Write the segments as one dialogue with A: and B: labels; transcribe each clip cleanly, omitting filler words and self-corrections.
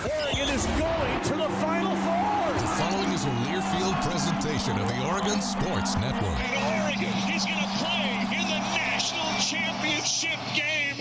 A: Oregon is going to the Final Four.
B: The following is a Learfield presentation of the Oregon Sports Network.
C: And Oregon is going to play in the national championship game.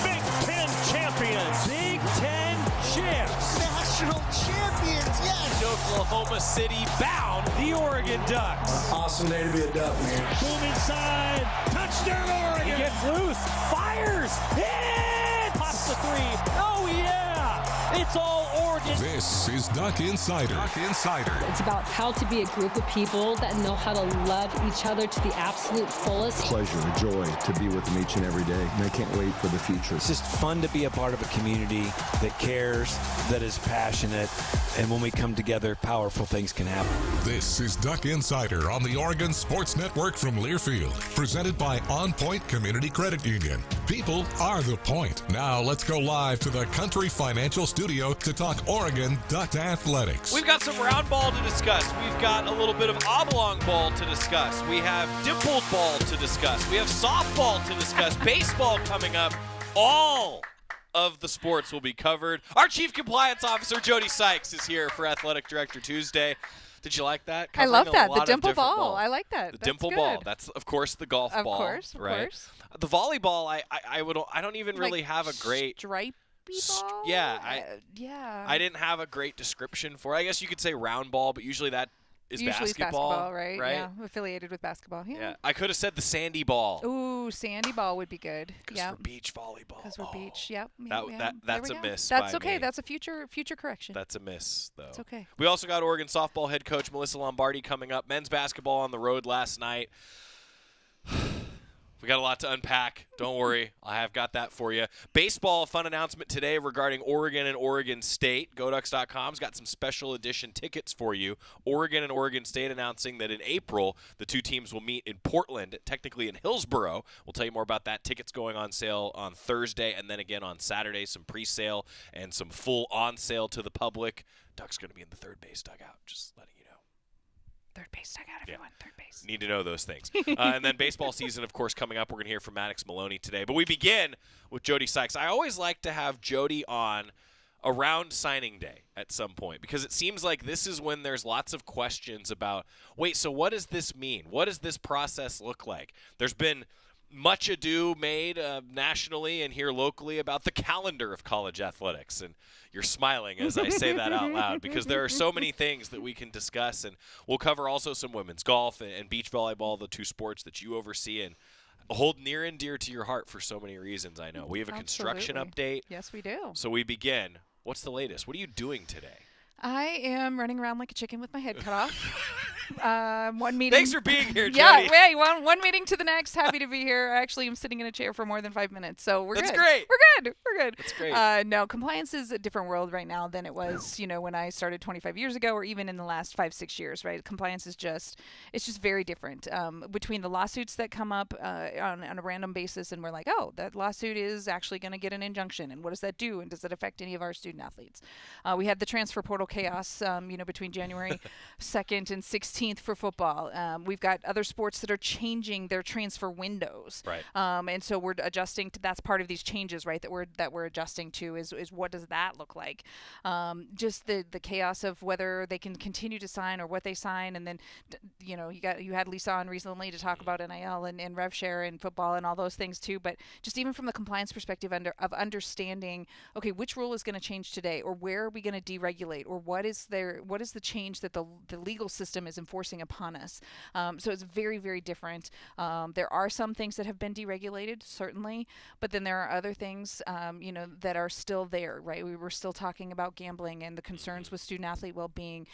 A: Big Ten champions. Big Ten champs.
D: National champions, yes.
A: Oklahoma City bound the Oregon Ducks.
E: Awesome day to be a Duck, man.
A: Boom inside. Touchdown Oregon. He gets loose. Fires. Hit. Pops the three. Oh, yeah. It's all Oregon.
B: This is Duck Insider. Duck Insider.
F: It's about how to be a group of people that know how to love each other to the absolute fullest.
G: Pleasure, a joy to be with them each and every day, and I can't wait for the future.
H: It's just fun to be a part of a community that cares, that is passionate, and when we come together, powerful things can happen.
B: This is Duck Insider on the Oregon Sports Network from Learfield, presented by OnPoint Community Credit Union. People are the point. Now let's go live to the Country Financial Studio to talk Oregon Duck athletics.
I: We've got some round ball to discuss. We've got a little bit of oblong ball to discuss. We have dimpled ball to discuss. We have softball to discuss. Baseball coming up. All of the sports will be covered. Our Chief Compliance Officer Jody Sykes is here for Athletic Director Tuesday. Did you like that?
J: I love that. The dimple ball. I like that.
I: The dimple ball. That's, of course, the golf ball.
J: Of course.
I: The volleyball, I don't even really have a great
J: stripey ball.
I: Yeah,
J: I
I: didn't have a great description for it. I guess you could say round ball, but usually that is
J: usually
I: basketball,
J: it's basketball, right? Yeah, affiliated with basketball. Yeah.
I: I could have said the sandy ball.
J: Ooh, sandy ball would be good.
I: Because for beach volleyball.
J: Because we're beach. Yep.
I: That's a miss.
J: That's
I: by
J: okay.
I: me.
J: That's a future correction.
I: That's a miss, though.
J: It's okay.
I: We also got Oregon softball head coach Melyssa Lombardi coming up. Men's basketball on the road last night. We got a lot to unpack. Don't worry. I have got that for you. Baseball, a fun announcement today regarding Oregon and Oregon State. GoDucks.com's got some special edition tickets for you. Oregon and Oregon State announcing that in April, the two teams will meet in Portland, technically in Hillsboro. We'll tell you more about that. Tickets going on sale on Thursday and then again on Saturday, some pre-sale and some full on sale to the public. Ducks going to be in the third base dugout, just letting you know.
J: Third base dugout, everyone. Third base.
I: Need to know those things. And then baseball season, of course, coming up. We're going to hear from Maddox Maloney today. But we begin with Jody Sykes. I always like to have Jody on around signing day at some point because it seems like this is when there's lots of questions about, wait, so what does this mean? What does this process look like? There's been much ado made nationally and here locally about the calendar of college athletics. And you're smiling as I say that out loud because there are so many things that we can discuss. And we'll cover also some women's golf and beach volleyball, the two sports that you oversee and hold near and dear to your heart for so many reasons, I know. We have a construction update.
J: Yes, we do.
I: So we begin. What's the latest? What are you doing today?
J: I am running around like a chicken with my head cut off. One meeting.
I: Thanks for being here, Jody.
J: Yeah, hey, one meeting to the next. Happy to be here. Actually, I'm sitting in a chair for more than 5 minutes, so we're
I: That's
J: good.
I: Great.
J: We're good.
I: That's great.
J: No, compliance is a different world right now than it was, when I started 25 years ago, or even in the last 5-6 years. Right, compliance is just very different. Between the lawsuits that come up on a random basis, and we're like, oh, that lawsuit is actually going to get an injunction, and what does that do, and does it affect any of our student athletes? We had the transfer portal chaos. Between January 2nd and 16th for football. We've got other sports that are changing their transfer windows.
I: Right.
J: And so we're adjusting to, that's part of these changes, right, that we're adjusting to is what does that look like? Just the chaos of whether they can continue to sign or what they sign. And then, you had Lisa on recently to talk about NIL and rev share and football and all those things too. But just even from the compliance perspective of understanding, okay, which rule is going to change today, or where are we going to deregulate, or what is the change that the legal system is enforcing upon us? So it's very, very different. There are some things that have been deregulated, certainly, but then there are other things, that are still there, right? We were still talking about gambling and the concerns with student-athlete well-being.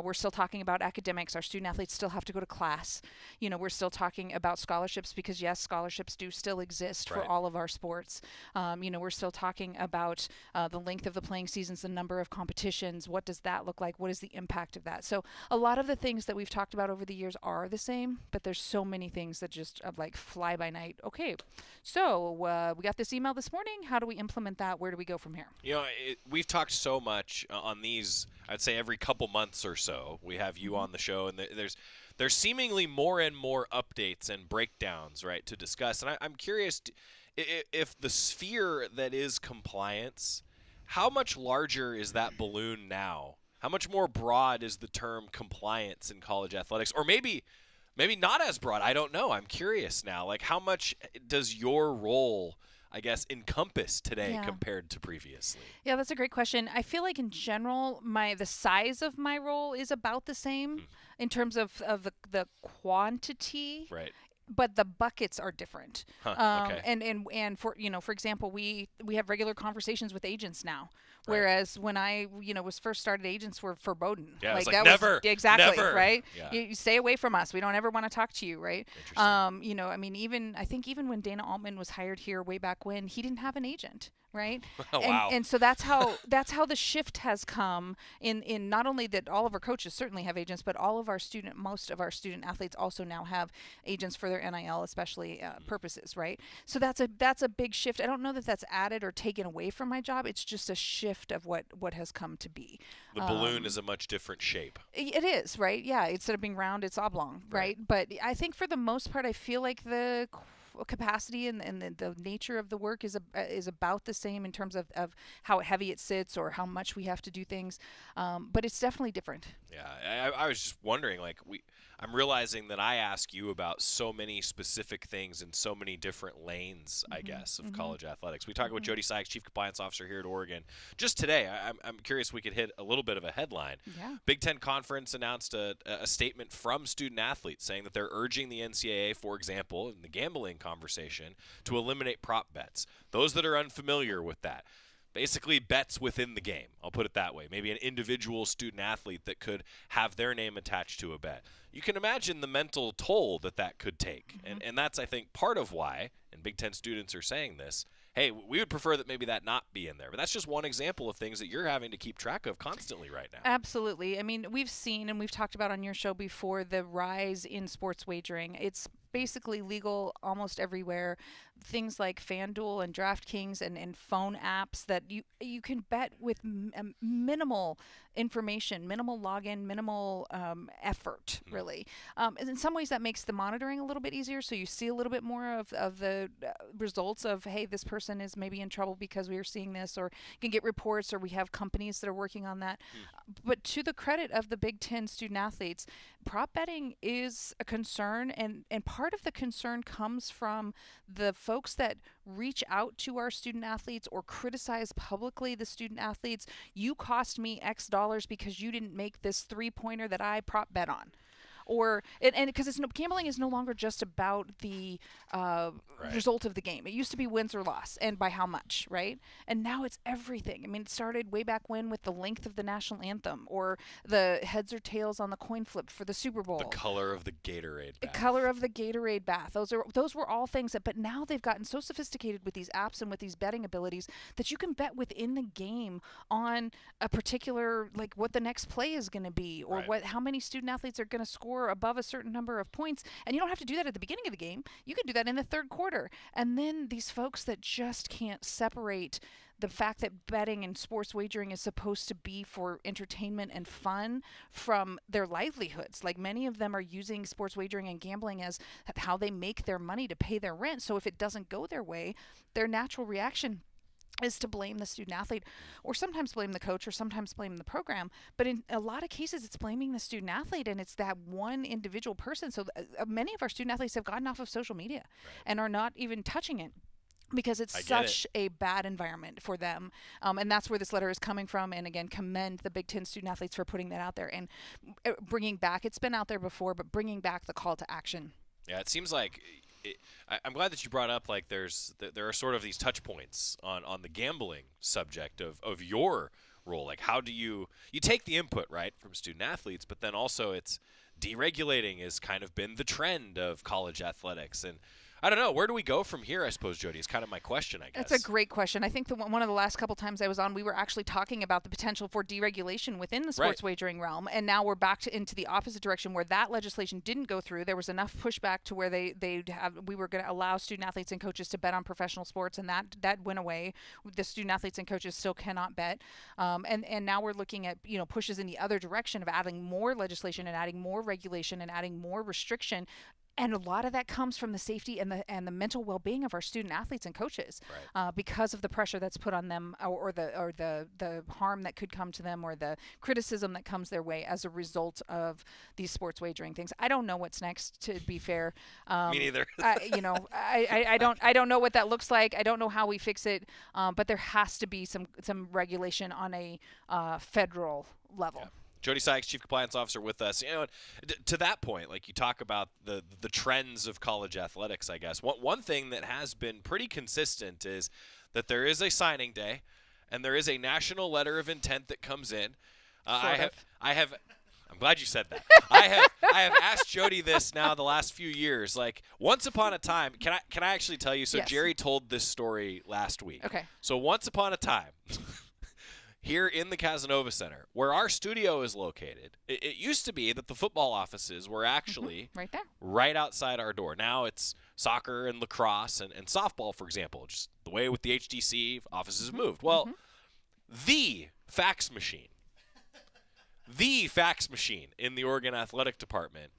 J: We're still talking about academics. Our student-athletes still have to go to class. We're still talking about scholarships because, yes, scholarships do still exist for all of our sports. We're still talking about the length of the playing seasons, the number of competitions. What does that look like? What is the impact of that? So a lot of the things that we've talked about over the years are the same, but there's so many things that just fly by night. Okay, so we got this email this morning. How do we implement that? Where do we go from here?
I: We've talked so much on these, I'd say every couple months or so, we have you on the show, and there's seemingly more and more updates and breakdowns, right, to discuss. And I'm curious if the sphere that is compliance, how much larger is that balloon now? How much more broad is the term compliance in college athletics? Or maybe not as broad. I don't know. I'm curious now. Like, how much does your role, I guess, encompass today compared to previously?
J: Yeah, that's a great question. I feel like in general, the size of my role is about the same in terms of the quantity.
I: Right.
J: But the buckets are different.
I: Okay.
J: And for for example, we have regular conversations with agents now. Whereas when I was first started, agents were forbidden.
I: Yeah,
J: like,
I: that
J: never,
I: was
J: exactly
I: never.
J: Right.
I: Yeah.
J: You stay away from us. We don't ever want to talk to you. Right.
I: Interesting.
J: I mean, I think even when Dana Altman was hired here way back when, he didn't have an agent. Right.
I: Wow.
J: And so that's how the shift has come in not only that all of our coaches certainly have agents, but most of our student athletes also now have agents for their NIL, especially purposes. Right. So that's a big shift. I don't know that that's added or taken away from my job. It's just a shift of what has come to be.
I: The balloon is a much different shape.
J: It is, right? Yeah. Instead of being round, it's oblong, right? But I think for the most part, I feel like the capacity and the nature of the work is about the same in terms of how heavy it sits or how much we have to do things, but it's definitely different.
I: Yeah, I was just wondering, like, I'm realizing that I ask you about so many specific things in so many different lanes, I guess, of college athletics. We talked with Jody Sykes, Chief Compliance Officer here at Oregon. Just today, I'm curious we could hit a little bit of a headline.
J: Yeah.
I: Big Ten Conference announced a statement from student athletes saying that they're urging the NCAA, for example, in the gambling conversation, to eliminate prop bets. Those that are unfamiliar with that, basically bets within the game. I'll put it that way. Maybe an individual student athlete that could have their name attached to a bet. You can imagine the mental toll that could take. And that's, I think, part of why, and Big Ten students are saying this, hey, we would prefer that maybe that not be in there. But that's just one example of things that you're having to keep track of constantly right now.
J: Absolutely. I mean, we've seen and we've talked about on your show before the rise in sports wagering. It's basically legal almost everywhere. Things like FanDuel and DraftKings and phone apps that you can bet with minimal information, minimal login, minimal effort, really. And in some ways that makes the monitoring a little bit easier, so you see a little bit more of the results of, hey, this person is maybe in trouble because we are seeing this, or you can get reports, or we have companies that are working on that. But to the credit of the Big Ten student athletes, prop betting is a concern, and part of the concern comes from the folks that reach out to our student athletes or criticize publicly the student athletes. You cost me X dollars because you didn't make this 3-pointer that I prop bet on. Or and because gambling is no longer just about the result of the game. It used to be wins or loss, and by how much, right? And now it's everything. I mean, it started way back when with the length of the national anthem, or the heads or tails on the coin flip for the Super Bowl.
I: The color of the Gatorade bath.
J: The color of the Gatorade bath. Those were all things but now they've gotten so sophisticated with these apps and with these betting abilities that you can bet within the game on a particular, like, what the next play is going to be, or how many student athletes are going to score above a certain number of points. And you don't have to do that at the beginning of the game. You can do that in the third quarter. And then these folks that just can't separate the fact that betting and sports wagering is supposed to be for entertainment and fun from their livelihoods. Like, many of them are using sports wagering and gambling as how they make their money to pay their rent. So if it doesn't go their way, their natural reaction is to blame the student athlete, or sometimes blame the coach, or sometimes blame the program. But in a lot of cases, it's blaming the student athlete, and it's that one individual person. So many of our student athletes have gotten off of social media and are not even touching it, because it's such a bad environment for them. And that's where this letter is coming from. And again, commend the Big Ten student athletes for putting that out there and bringing back, it's been out there before, but bringing back the call to action.
I: Yeah, it seems like I'm glad that you brought up, like, there are sort of these touch points on the gambling subject of your role. Like, how do you take the input, right, from student athletes, but then also it's deregulating has kind of been the trend of college athletics. And I don't know, where do we go from here, I suppose, Jody, is kind of my question, I guess.
J: That's a great question. I think one of the last couple times I was on, we were actually talking about the potential for deregulation within the sports wagering realm, and now we're back into the opposite direction, where that legislation didn't go through. There was enough pushback to where we were going to allow student athletes and coaches to bet on professional sports, and that went away. The student athletes and coaches still cannot bet, and now we're looking at pushes in the other direction of adding more legislation and adding more regulation and adding more restriction And a lot of that comes from the safety and the mental well-being of our student athletes and coaches, because of the pressure that's put on them, or the harm that could come to them, or the criticism that comes their way as a result of these sports wagering things. I don't know what's next, to be fair.
I: Me neither.
J: I don't know what that looks like. I don't know how we fix it. But there has to be some regulation on a federal level.
I: Yeah. Jody Sykes, Chief Compliance Officer, with us. To that point, like you talk about the trends of college athletics, I guess. One thing that has been pretty consistent is that there is a signing day, and there is a national letter of intent that comes in. I'm glad you said that. I have asked Jody this now the last few years. Like, once upon a time, can I actually tell you? So
J: Yes.
I: Jerry told this story last week.
J: Okay.
I: So once upon a time. Here in the Casanova Center, where our studio is located, it used to be that the football offices were actually
J: right there,
I: right outside our door. Now it's soccer and lacrosse and softball, for example. Just the way with the HDC, offices have moved. Well, the fax machine in the Oregon Athletic Department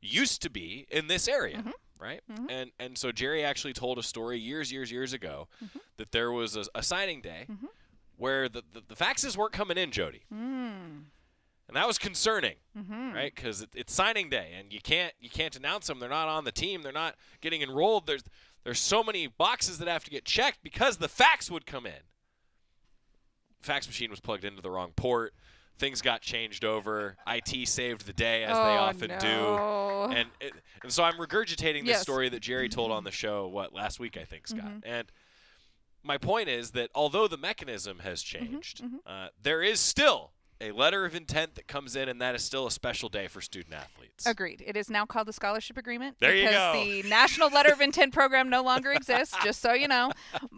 I: used to be in this area. Right? And so Jerry actually told a story years ago that there was a signing day where the faxes weren't coming in, Jody. And that was concerning, right? Because it's signing day, and you can't announce them. They're not on the team. They're not getting enrolled. There's so many boxes that have to get checked because the fax would come in. Fax machine was plugged into the wrong port. Things got changed over. IT saved the day, as they often do. And so I'm regurgitating this story that Jerry told on the show, last week, I think, Scott. And my point is that although the mechanism has changed, there is still a letter of intent that comes in, and that is still a special day for student athletes.
J: Agreed. It is now called the Scholarship Agreement.
I: There you go.
J: Because the National Letter of Intent program no longer exists, just so you know.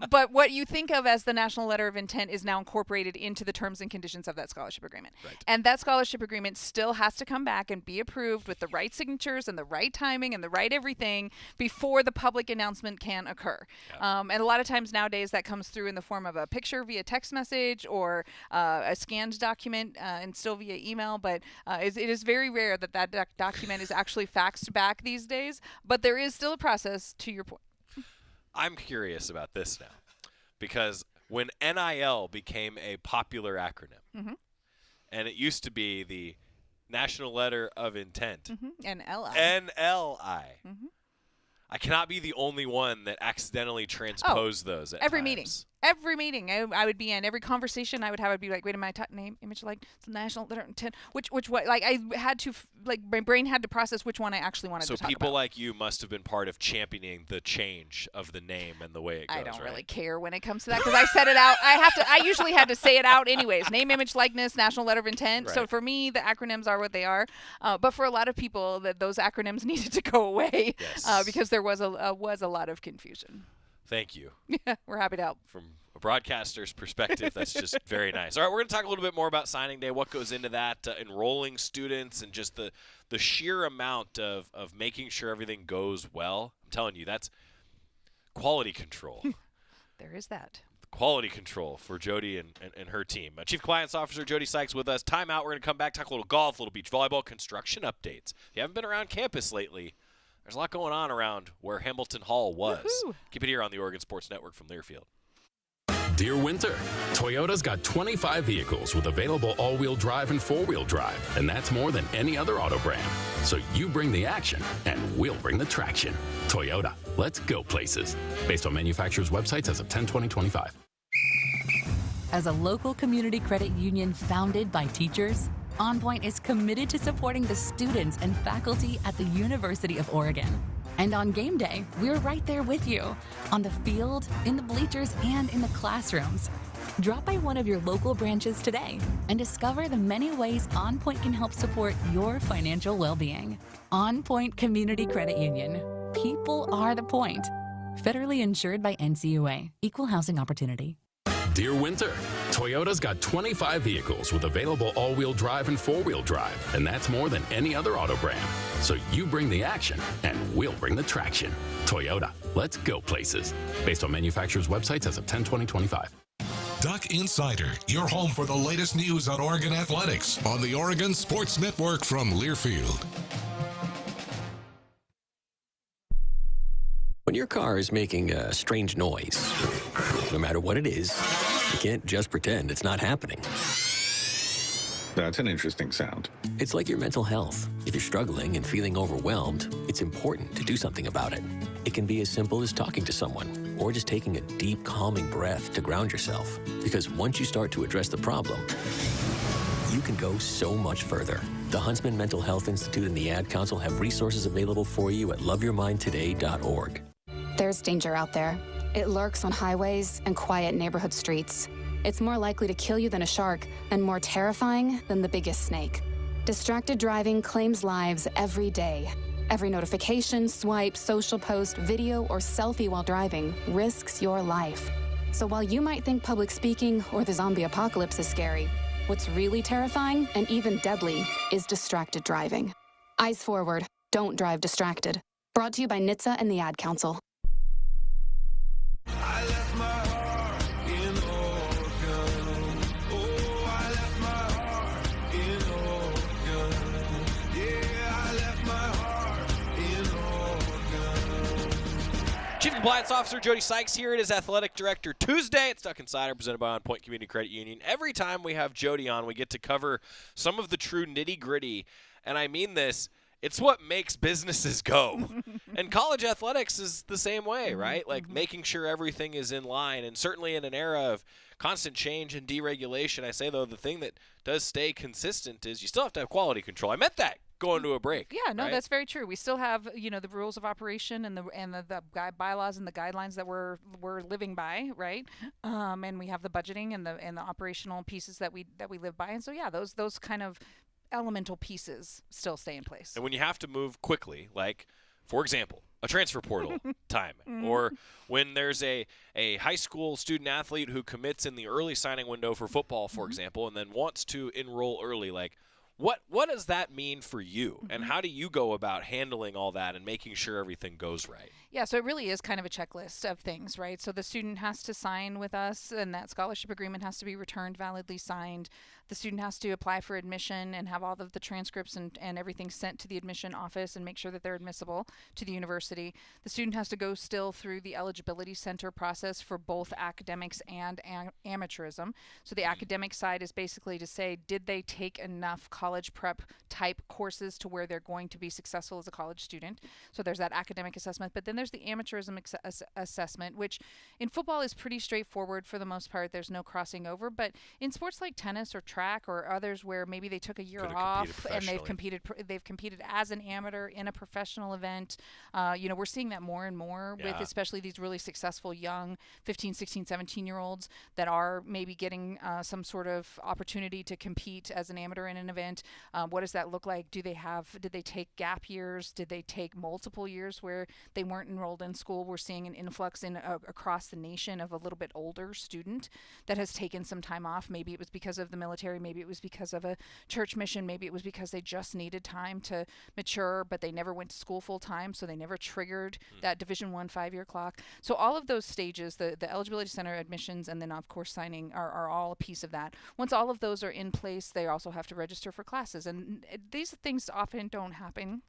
J: But what you think of as the National Letter of Intent is now incorporated into the terms and conditions of that Scholarship Agreement.
I: Right.
J: And that Scholarship Agreement still has to come back and be approved with the right signatures and the right timing and the right everything before the public announcement can occur. Yeah. And a lot of times nowadays that comes through in the form of a picture via text message or a scanned document and still via email. But it is very rare that document is actually faxed back these days. But there is still a process, to your point.
I: I'm curious about this now, because when NIL became a popular acronym, and it used to be the National Letter of Intent, NLI. I cannot be the only one that accidentally transposed those at
J: every
I: times.
J: meeting. Every meeting I would be in, every conversation I would have, I'd be like, wait a minute, name, image, like, National Letter of Intent. Which what? Like, I had to, my brain had to process which one I actually wanted to talk about. So
I: people like you must have been part of championing the change of the name and the way it goes,
J: I don't
I: right?
J: really care when it comes to that, because I said it out. I usually had to say it out anyways. Name, image, likeness, National Letter of Intent.
I: Right.
J: So for me, the acronyms are what they are. But for a lot of people, those acronyms needed to go away because there was a lot of confusion.
I: Thank you.
J: Yeah, we're happy to help.
I: From a broadcaster's perspective, that's just very nice. All right, we're going to talk a little bit more about signing day, what goes into that, enrolling students, and just the sheer amount of making sure everything goes well. I'm telling you, that's quality control.
J: There is that.
I: Quality control for Jody and her team. Chief Compliance Officer Jody Sykes with us. Timeout. We're going to come back, talk a little golf, a little beach volleyball, construction updates. If you haven't been around campus lately, there's a lot going on around where Hamilton Hall was.
J: Woo-hoo.
I: Keep it here on the Oregon Sports Network from Learfield.
K: Dear Winter, Toyota's got 25 vehicles with available all-wheel drive and four-wheel drive, and that's more than any other auto brand. So you bring the action, and we'll bring the traction. Toyota, let's go places. Based on manufacturer's websites as of 10/20/25.
L: As a local community credit union founded by teachers, OnPoint is committed to supporting the students and faculty at the University of Oregon. And on game day, we're right there with you, on the field, in the bleachers, and in the classrooms. Drop by one of your local branches today and discover the many ways OnPoint can help support your financial well-being. OnPoint Community Credit Union. People are the point. Federally insured by NCUA. Equal housing opportunity.
K: Dear Winter, Toyota's got 25 vehicles with available all-wheel drive and four-wheel drive, and that's more than any other auto brand. So you bring the action, and we'll bring the traction. Toyota, let's go places. Based on manufacturer's websites as of 10/20/25.
B: Duck Insider, your home for the latest news on Oregon athletics on the Oregon Sports Network from Learfield.
M: When your car is making a strange noise, no matter what it is, you can't just pretend it's not happening.
N: That's an interesting sound.
M: It's like your mental health. If you're struggling and feeling overwhelmed, it's important to do something about it. It can be as simple as talking to someone or just taking a deep, calming breath to ground yourself. Because once you start to address the problem, you can go so much further. The Huntsman Mental Health Institute and the Ad Council have resources available for you at loveyourmindtoday.org.
O: There's danger out there. It lurks on highways and quiet neighborhood streets. It's more likely to kill you than a shark and more terrifying than the biggest snake. Distracted driving claims lives every day. Every notification, swipe, social post, video, or selfie while driving risks your life. So while you might think public speaking or the zombie apocalypse is scary, what's really terrifying and even deadly is distracted driving. Eyes forward. Don't drive distracted. Brought to you by NHTSA and the Ad Council.
P: I left my heart in Oregon. Oh, I left my heart in Oregon. Yeah, I left my heart in Oregon.
I: Chief Compliance Officer Jody Sykes here. It is Athletic Director Tuesday. It's Duck Insider presented by OnPoint Community Credit Union. Every time we have Jody on, we get to cover some of the true nitty-gritty, and I mean this. It's what makes businesses go. And college athletics is the same way, right? Like making sure everything is in line. And certainly in an era of constant change and deregulation, I say, though, the thing that does stay consistent is you still have to have quality control. I meant that going to a break.
J: Yeah, no,
I: right?
J: That's very true. We still have, the rules of operation and the bylaws and the guidelines that we're living by, right? And we have the budgeting and the operational pieces that we live by. And so, yeah, those kind of elemental pieces still stay in place.
I: And when you have to move quickly, like, for example, a transfer portal time, or when there's a high school student athlete who commits in the early signing window for football, for example, and then wants to enroll early, like, what does that mean for you? And how do you go about handling all that and making sure everything goes right?
J: Yeah, so it really is kind of a checklist of things, right? So the student has to sign with us, and that scholarship agreement has to be returned validly signed. The student has to apply for admission and have all of the transcripts and everything sent to the admission office and make sure that they're admissible to the university. The student has to go still through the eligibility center process for both academics and amateurism. So the academic side is basically to say, did they take enough college prep type courses to where they're going to be successful as a college student? So there's that academic assessment, but then there's the amateurism assessment, which in football is pretty straightforward for the most part. There's no crossing over, but in sports like tennis or track or others where maybe they took a year off and they've competed as an amateur in a professional event, we're seeing that more and more with especially these really successful young 15, 16, 17-year-olds that are maybe getting some sort of opportunity to compete as an amateur in an event. What does that look like? Did they take gap years? Did they take multiple years where they weren't enrolled in school? We're seeing an influx across the nation of a little bit older student that has taken some time off. Maybe it was because of the military, maybe it was because of a church mission, maybe it was because they just needed time to mature, but they never went to school full time, so they never triggered that Division I 5-year clock. So all of those stages, the eligibility center admissions, and then of course signing are all a piece of that. Once all of those are in place, they also have to register for classes, and these things often don't happen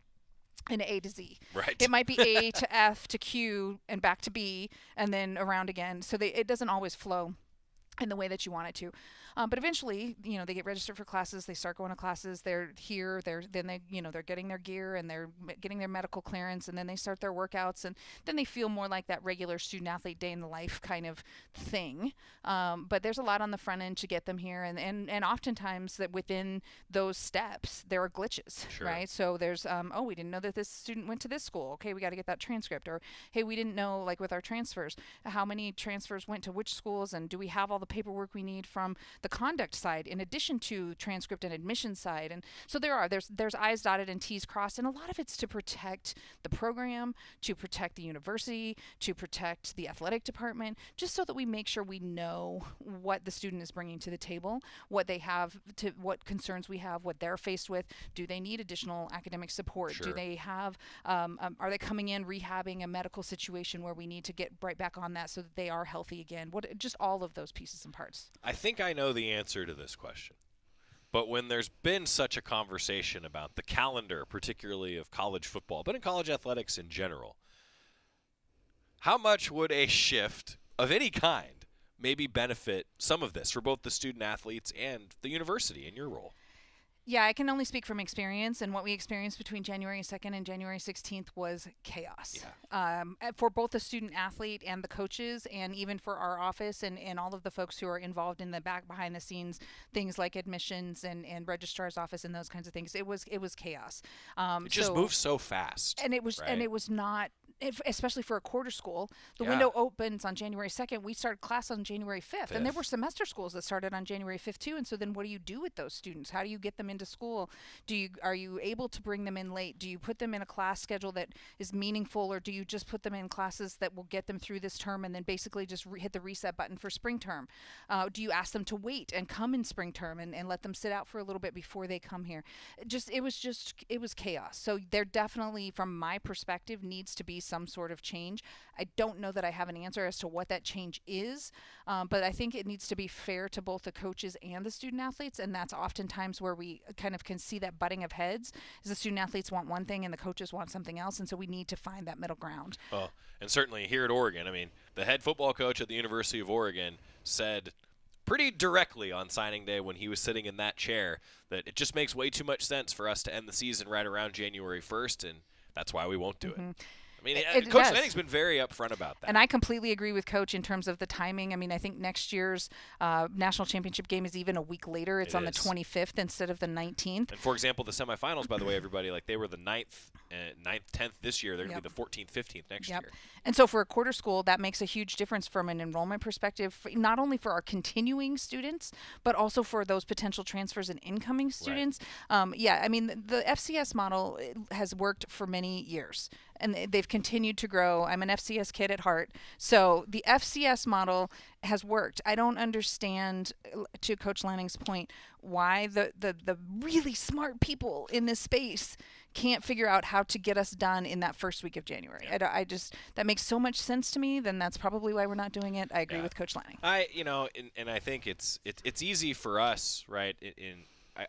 J: in A to Z.
I: Right.
J: It might be A to F to Q and back to B and then around again. So it doesn't always flow in the way that you want it to. But eventually, they get registered for classes. They start going to classes. They're here. They're getting their gear and they're getting their medical clearance, and then they start their workouts, and then they feel more like that regular student athlete day in the life kind of thing. But there's a lot on the front end to get them here, and oftentimes that within those steps there are glitches, right? So there's we didn't know that this student went to this school. Okay, we got to get that transcript. Or hey, we didn't know, like with our transfers, how many transfers went to which schools, and do we have all the paperwork we need from the conduct side in addition to transcript and admission side. And so there's I's dotted and T's crossed, and a lot of it's to protect the program, to protect the university, to protect the athletic department, just so that we make sure we know what the student is bringing to the table, what they have, what concerns we have, what they're faced with. Do they need additional academic support? Do they have are they coming in rehabbing a medical situation where we need to get right back on that so that they are healthy again? Just all of those pieces and parts.
I: I think I know the answer to this question. But when there's been such a conversation about the calendar, particularly of college football, but in college athletics in general, How much would a shift of any kind maybe benefit some of this for both the student athletes and the university in your role?
J: Yeah, I can only speak from experience, and what we experienced between January 2nd and January 16th was chaos. For both the student athlete and the coaches, and even for our office and all of the folks who are involved in the behind the scenes things like admissions and registrar's office and those kinds of things. It was chaos.
I: It just moves so fast.
J: And it was not, especially for a quarter school. The window opens on January 2nd. We started class on January 5th. And there were semester schools that started on January 5th too. And so then what do you do with those students? How do you get them into school? Are you able to bring them in late? Do you put them in a class schedule that is meaningful, or do you just put them in classes that will get them through this term and then basically just hit the reset button for spring term? Do you ask them to wait and come in spring term and let them sit out for a little bit before they come here? It was chaos. So there definitely, from my perspective, needs to be some sort of change. I don't know that I have an answer as to what that change is, but I think it needs to be fair to both the coaches and the student athletes, and that's oftentimes where we kind of can see that butting of heads, is the student athletes want one thing and the coaches want something else, and so we need to find that middle ground.
I: Well, and certainly here at Oregon, I mean, the head football coach at the University of Oregon said pretty directly on signing day when he was sitting in that chair that it just makes way too much sense for us to end the season right around January 1st, and that's why we won't do it. I mean, Coach Lanning's been very upfront about that.
J: And I completely agree with Coach in terms of the timing. I mean, I think next year's national championship game is even a week later. It's on the 25th instead of the 19th.
I: And, for example, the semifinals, by the way, everybody, like they were the 9th, 10th this year. They're going to be the 14th, 15th next year.
J: And so for a quarter school, that makes a huge difference from an enrollment perspective, not only for our continuing students, but also for those potential transfers and incoming students. I mean, the FCS model has worked for many years, and they've continued to grow. I'm an FCS kid at heart. So the FCS model has worked. I don't understand, to Coach Lanning's point, why the really smart people in this space can't figure out how to get us done in that first week of January. I just, that makes so much sense to me. Then that's probably why we're not doing it. I agree with Coach Lanning.
I: And I think it's easy for us, right?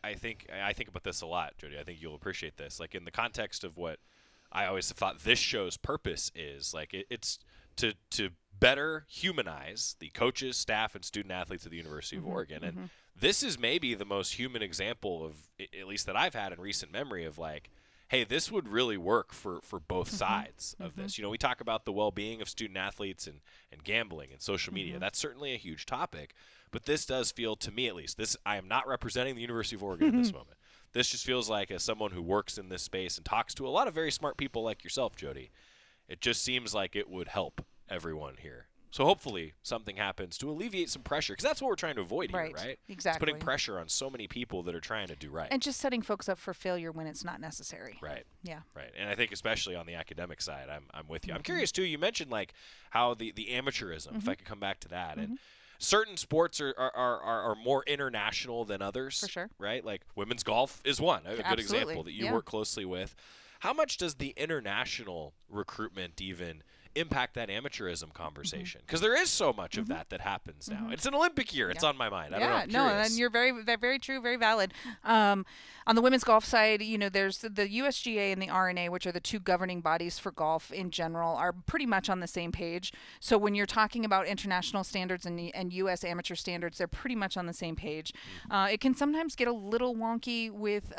I: I think about this a lot, Jody. I think you'll appreciate this. Like in the context of what I always have thought this show's purpose is, like it's to better humanize the coaches, staff, and student athletes of the University of Oregon. And this is maybe the most human example of, at least that I've had in recent memory, of like, hey, this would really work for both sides of this. You know, we talk about the well-being of student athletes and gambling and social media. That's certainly a huge topic. But this does feel, to me at least, I am not representing the University of Oregon at this moment. This just feels like, as someone who works in this space and talks to a lot of very smart people like yourself, Jody, it just seems like it would help everyone here. So hopefully something happens to alleviate some pressure, because that's what we're trying to avoid here, right?
J: Exactly.
I: It's putting pressure on so many people that are trying to do right.
J: And just setting folks up for failure when it's not necessary.
I: Right.
J: Yeah.
I: Right. And I think especially on the academic side, I'm with you. I'm curious, too, you mentioned like how the amateurism, if I could come back to that, and certain sports are more international than others.
J: For sure.
I: Right? Like women's golf is one, a good example that you work closely with. How much does the international recruitment even impact that amateurism conversation? Because there is so much of that happens now. It's an Olympic year. It's on my mind. I don't know. I'm curious.
J: And you're very true, very valid. On the women's golf side, you know, there's the USGA and the RNA, which are the two governing bodies for golf in general, are pretty much on the same page. So when you're talking about international standards and U.S. amateur standards, they're pretty much on the same page. It can sometimes get a little wonky with,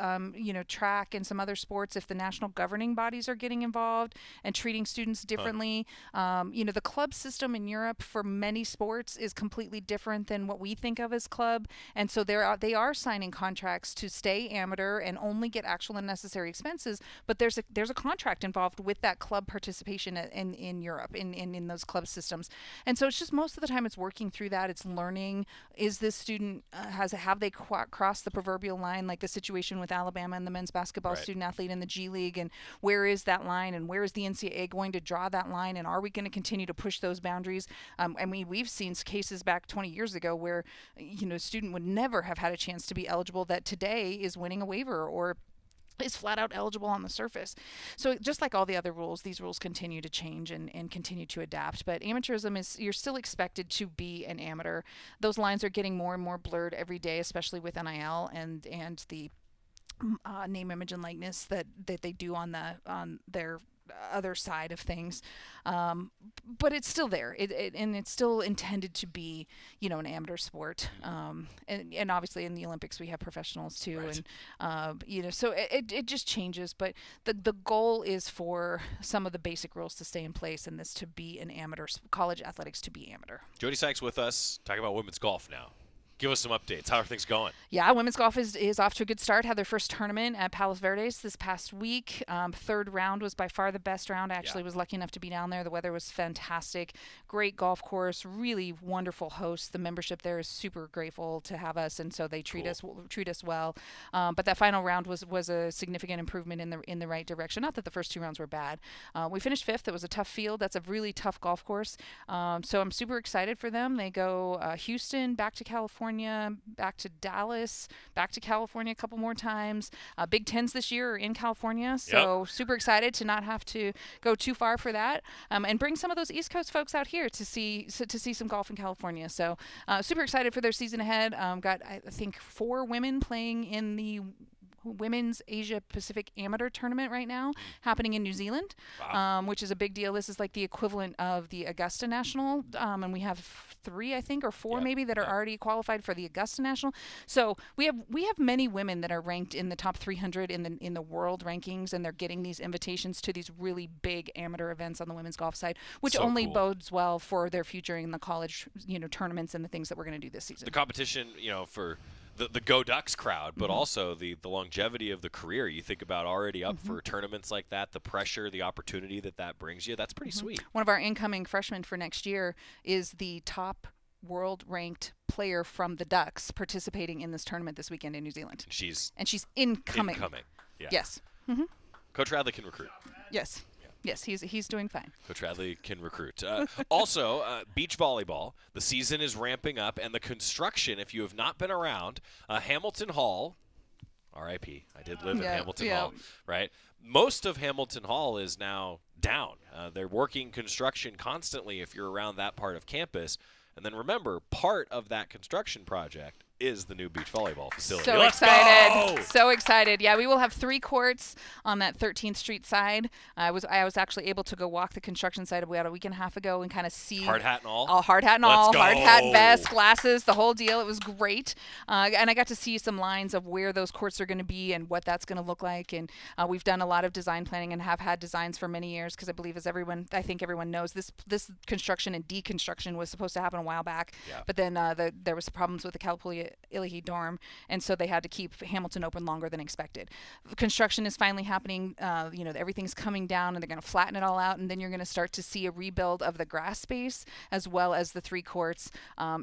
J: track and some other sports if the national governing bodies are getting involved and treating students differently. The club system in Europe for many sports is completely different than what we think of as club, and so they are signing contracts to stay amateur and only get actual and necessary expenses. But there's a contract involved with that club participation in Europe in those club systems, and so it's just most of the time it's working through that. It's learning, is this student have they crossed the proverbial line, like the situation with Alabama and the men's basketball student athlete in the G League, and where is that line, and where is the NCAA going to draw that line, and are we going to continue to push those boundaries? I mean, we've seen cases back 20 years ago where, a student would never have had a chance to be eligible that today is winning a waiver or is flat out eligible on the surface. So just like all the other rules, these rules continue to change and continue to adapt. But amateurism is, you're still expected to be an amateur. Those lines are getting more and more blurred every day, especially with NIL and the name, image, and likeness that they do on their other side of things. But it's still there. And it's still intended to be, an amateur sport. And obviously in the Olympics we have professionals too. Right. And, so it just changes. But the goal is for some of the basic rules to stay in place and this to be an amateur, college athletics to be amateur.
I: Jody Sykes with us, talking about women's golf now. Give us some updates. How are things going?
J: Yeah, women's golf is off to a good start. Had their first tournament at Palos Verdes this past week. Third round was by far the best round. I actually was lucky enough to be down there. The weather was fantastic. Great golf course. Really wonderful hosts. The membership there is super grateful to have us, and so they treat us well. But that final round was a significant improvement in the right direction. Not that the first two rounds were bad. We finished fifth. It was a tough field. That's a really tough golf course. So I'm super excited for them. They go Houston, back to California, back to Dallas, back to California a couple more times. Big Tens this year are in California, so super excited to not have to go too far for that, and bring some of those East Coast folks out here to see some golf in California. So super excited for their season ahead. Got I think 4 women playing in the Women's Asia Pacific Amateur Tournament right now, happening in New Zealand, which is a big deal. This is like the equivalent of the Augusta National, and we have 3, I think, or 4 maybe that are already qualified for the Augusta National. So we have many women that are ranked in the top 300 in the world rankings, and they're getting these invitations to these really big amateur events on the women's golf side, which only bodes well for their future in the college, tournaments and the things that we're going to do this season.
I: The competition, for the Go Ducks crowd, but also the longevity of the career. You think about already up for tournaments like that, the pressure, the opportunity that brings you. That's pretty sweet.
J: One of our incoming freshmen for next year is the top world-ranked player from the Ducks participating in this tournament this weekend in New Zealand.
I: She's
J: incoming.
I: Yeah.
J: Yes.
I: Coach Radley can recruit.
J: Yes. Yes, he's doing fine.
I: Coach Radley can recruit. Also, beach volleyball. The season is ramping up, and the construction, if you have not been around, Hamilton Hall, R.I.P. I did live in Hamilton Hall, right? Most of Hamilton Hall is now down. They're working construction constantly if you're around that part of campus. And then remember, part of that construction project is the new beach volleyball facility.
J: So excited. So excited. Yeah, we will have 3 courts on that 13th Street side. I was actually able to go walk the construction site about a week and a half ago and kind of see.
I: Hard hat and all?
J: Hard hat and all. Hard hat, vest, glasses, the whole deal. It was great. And I got to see some lines of where those courts are going to be and what that's going to look like. And we've done a lot of design planning and have had designs for many years because I believe I think everyone knows, this construction and deconstruction was supposed to happen a while back. Yeah. But then there was problems with the Kalapuli Ilahi dorm, and so they had to keep Hamilton open longer than expected. Construction is finally happening. Everything's coming down, and they're going to flatten it all out, and then you're going to start to see a rebuild of the grass space as well as the 3 courts.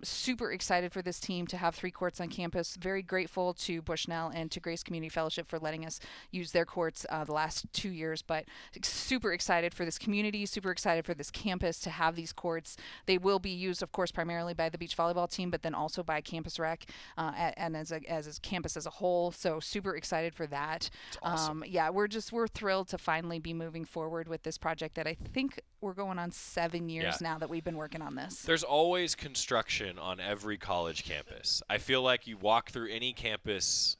J: Super excited for this team to have 3 courts on campus. Very grateful to Bushnell and to Grace Community Fellowship for letting us use their courts the last 2 years, but super excited for this community, super excited for this campus to have these courts. They will be used, of course, primarily by the beach volleyball team, but then also by Campus Rec and as a campus as a whole. So super excited for that.
I: Awesome.
J: We're thrilled to finally be moving forward with this project that I think we're going on 7 years now that we've been working on this.
I: There's always construction on every college campus. I feel like you walk through any campus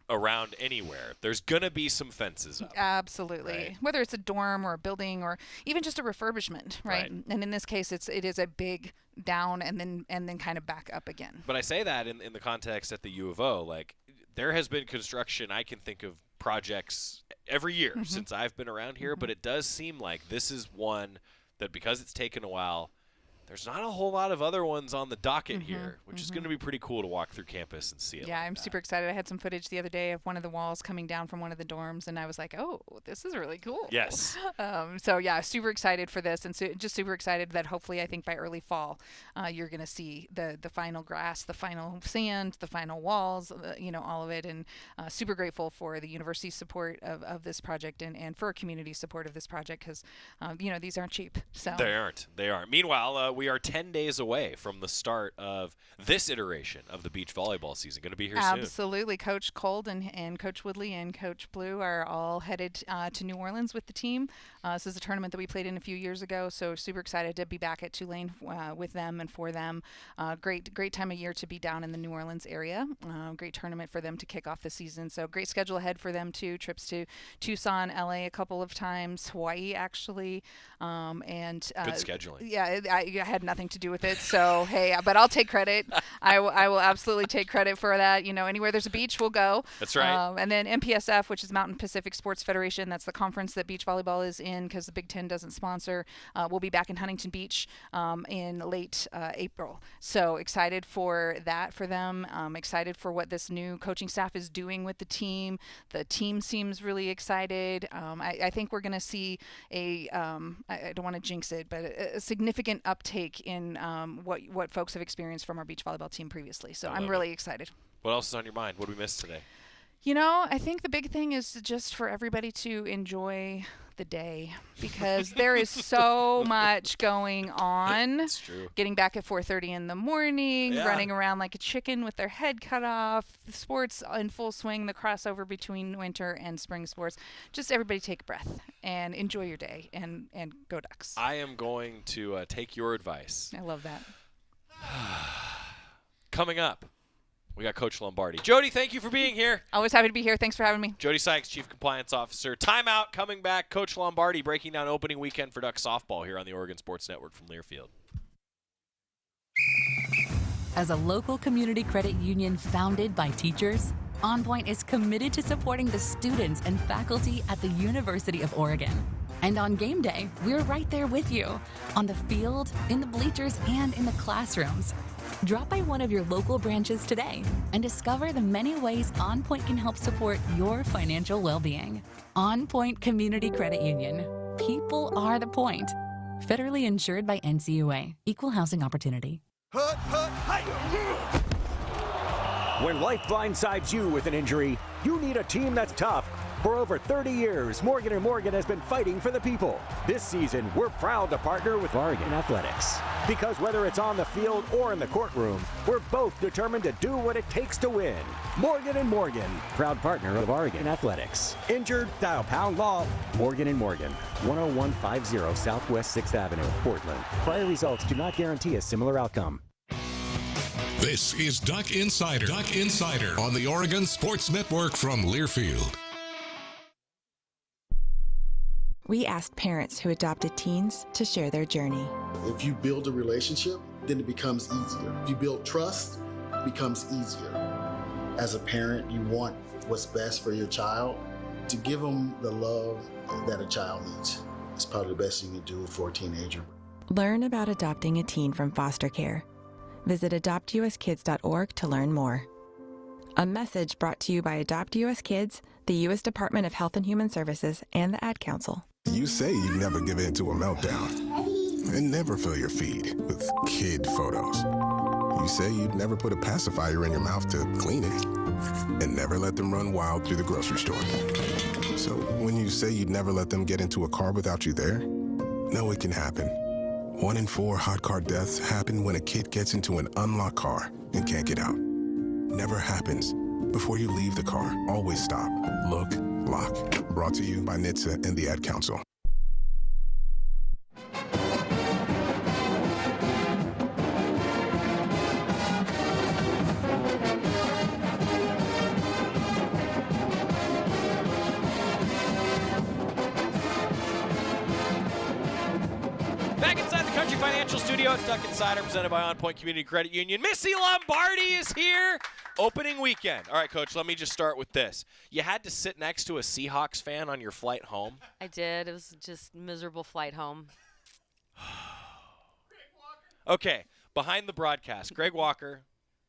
I: around anywhere, there's going to be some fences up.
J: Absolutely.
I: Right?
J: Whether it's a dorm or a building or even just a refurbishment, right? And in this case, it is a big down and then kind of back up again.
I: But I say that in the context at the U of O, like there has been construction, I can think of projects every year since I've been around here, but it does seem like this is one that, because it's taken a while, there's not a whole lot of other ones on the docket here, which is going to be pretty cool to walk through campus and see it.
J: Yeah, I'm super excited. I had some footage the other day of one of the walls coming down from one of the dorms, and I was like, oh, this is really cool.
I: Yes.
J: So, yeah, super excited for this, and just super excited that hopefully I think by early fall you're going to see the final grass, the final sand, the final walls, all of it, and super grateful for the university's support of this project and for community support of this project because, these aren't cheap. So
I: They aren't. Meanwhile, we are 10 days away from the start of this iteration of the beach volleyball season. Going to be here soon.
J: Absolutely. Coach Cold and Coach Woodley and Coach Blue are all headed to New Orleans with the team. This is a tournament that we played in a few years ago, so super excited to be back at Tulane with them and for them. Great time of year to be down in the New Orleans area. Great tournament for them to kick off the season. So great schedule ahead for them too. Trips to Tucson, LA a couple of times, Hawaii actually. And
I: good scheduling.
J: Yeah, I had nothing to do with it. So hey, but I'll take credit. I will absolutely take credit for that. Anywhere there's a beach, we'll go.
I: That's right.
J: And then MPSF, which is Mountain Pacific Sports Federation, that's the conference that beach volleyball is in because the Big Ten doesn't sponsor. We'll be back in Huntington Beach in late April. So excited for that for them. Excited for what this new coaching staff is doing with the team. The team seems really excited. I think we're going to see I don't want to jinx it, but a significant uptake in what folks have experienced from our beach volleyball team previously. So I'm really excited.
I: What else is on your mind? What did we miss today?
J: I think the big thing is just for everybody to enjoy the day because there is so much going on.
I: That's true.
J: Getting back at 4:30 in the morning, running around like a chicken with their head cut off, the sports in full swing, the crossover between winter and spring sports. Just everybody take a breath and enjoy your day and go Ducks.
I: I am going to take your advice.
J: I love that.
I: Coming up, we got Coach Lombardi. Jody, thank you for being here.
J: Always happy to be here. Thanks for having me.
I: Jody Sykes, Chief Compliance Officer. Timeout, coming back. Coach Lombardi breaking down opening weekend for Ducks softball here on the Oregon Sports Network from Learfield.
L: As a local community credit union founded by teachers, OnPoint is committed to supporting the students and faculty at the University of Oregon. And on game day, we're right there with you, on the field, in the bleachers, and in the classrooms. Drop by one of your local branches today and discover the many ways OnPoint can help support your financial well-being. OnPoint Community Credit Union. People are the point. Federally insured by NCUA. Equal housing opportunity.
Q: When life blindsides you with an injury, you need a team that's tough. For over 30 years, Morgan & Morgan has been fighting for the people. This season, we're proud to partner with Oregon Athletics. Because whether it's on the field or in the courtroom, we're both determined to do what it takes to win. Morgan & Morgan, proud partner of Oregon Athletics. Injured? Dial pound law. Morgan & Morgan, 10150 Southwest 6th Avenue, Portland. Prior results do not guarantee a similar outcome.
B: This is Duck Insider. Duck Insider on the Oregon Sports Network from Learfield.
R: We asked parents who adopted teens to share their journey.
E: If you build a relationship, then it becomes easier. If you build trust, it becomes easier. As a parent, you want what's best for your child. To give them the love that a child needs is probably the best you can do for a teenager.
R: Learn about adopting a teen from foster care. Visit adoptuskids.org to learn more. A message brought to you by Adopt US Kids, the U.S. Department of Health and Human Services, and the Ad Council.
S: You say you never give in to a meltdown and never fill your feed with kid photos. You say you'd never put a pacifier in your mouth to clean it and never let them run wild through the grocery store. So when you say you'd never let them get into a car without you there, no, it can happen. 1 in 4 hot car deaths happen when a kid gets into an unlocked car and can't get out. Never happens. Before you leave the car, always stop, look, lock. Brought to you by NHTSA and the Ad Council.
I: Back inside the Country Financial Studio, it's Duck Insider presented by OnPoint Community Credit Union. Missy Lombardi is here. Opening weekend. All right, Coach, let me just start with this. You had to sit next to a Seahawks fan on your flight home?
T: I did. It was just miserable flight home.
I: Okay, behind the broadcast, Greg Walker,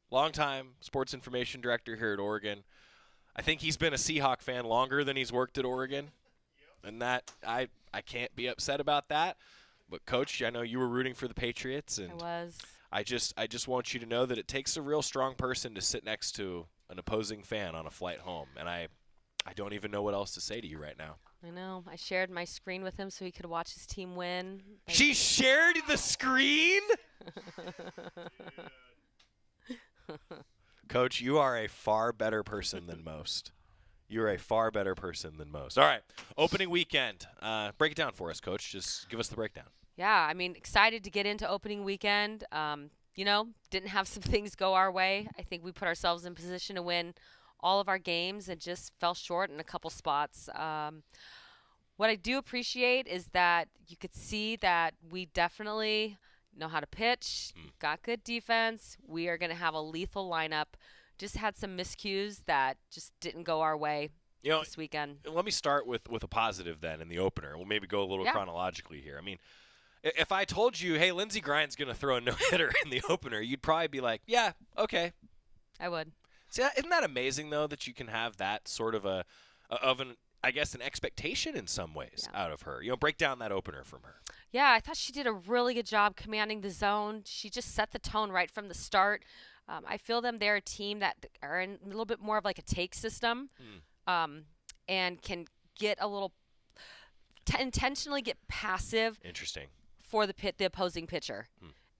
I: longtime sports information director here at Oregon. I think he's been a Seahawk fan longer than he's worked at Oregon. And that I can't be upset about that. But, Coach, I know you were rooting for the Patriots. And
T: I was.
I: I just want you to know that it takes a real strong person to sit next to an opposing fan on a flight home. And I don't even know what else to say to you right now.
T: I know. I shared my screen with him so he could watch his team win.
I: She shared the screen? Coach, you are a far better person than most. You're a far better person than most. All right, opening weekend. Break it down for us, Coach. Just give us the breakdown.
T: Yeah, I mean, excited to get into opening weekend. Didn't have some things go our way. I think we put ourselves in position to win all of our games and just fell short in a couple spots. What I do appreciate is that you could see that we definitely know how to pitch, got good defense. We are going to have a lethal lineup. Just had some miscues that just didn't go our way this weekend.
I: Let me start with a positive then in the opener. We'll maybe go a little chronologically here. I mean, if I told you, hey, Lindsey Grind's going to throw a no-hitter in the opener, you'd probably be like, yeah, okay.
T: I would.
I: See, isn't that amazing, though, that you can have that sort of an expectation in some ways out of her? Break down that opener from her.
T: Yeah, I thought she did a really good job commanding the zone. She just set the tone right from the start. I feel they're a team that are in a little bit more of like a take system and can get a little intentionally get passive.
I: Interesting.
T: For the opposing pitcher.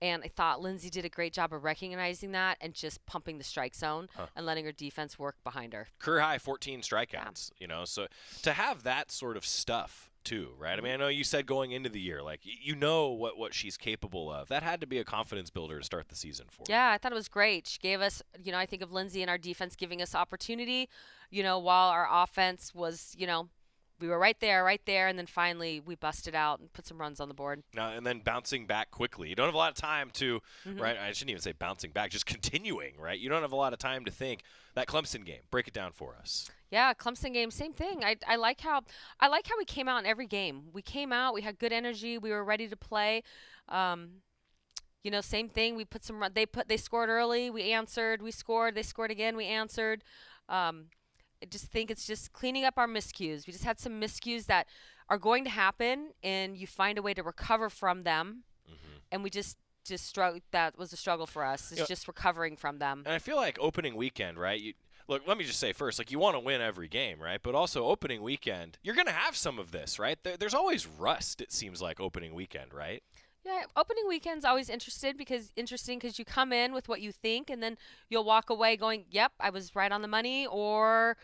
T: And I thought Lindsey did a great job of recognizing that and just pumping the strike zone and letting her defense work behind her.
I: Career high 14 strikeouts, so to have that sort of stuff too, right? I mean, I know you said going into the year, like, what she's capable of. That had to be a confidence builder to start the season for her.
T: Yeah, I thought it was great. She gave us, I think of Lindsey and our defense giving us opportunity, while our offense was, we were right there, and then finally we busted out and put some runs on the board.
I: And then bouncing back quickly. You don't have a lot of time to, right? I shouldn't even say bouncing back, just continuing, right? You don't have a lot of time to think. That Clemson game, break it down for us.
T: Yeah, Clemson game, same thing. I like how we came out in every game. We came out, we had good energy, we were ready to play. Same thing. We put some. They scored early. We answered. We scored. They scored again. We answered. I just think it's just cleaning up our miscues. We just had some miscues that are going to happen, and you find a way to recover from them. And we just struggle. That was a struggle for us. It's just recovering from them.
I: And I feel like opening weekend, right? Look, let me just say first, like, you want to win every game, right? But also opening weekend, you're going to have some of this, right? There's always rust, it seems like, opening weekend, right?
T: Yeah, opening weekend's always interesting because you come in with what you think, and then you'll walk away going, yep, I was right on the money, or,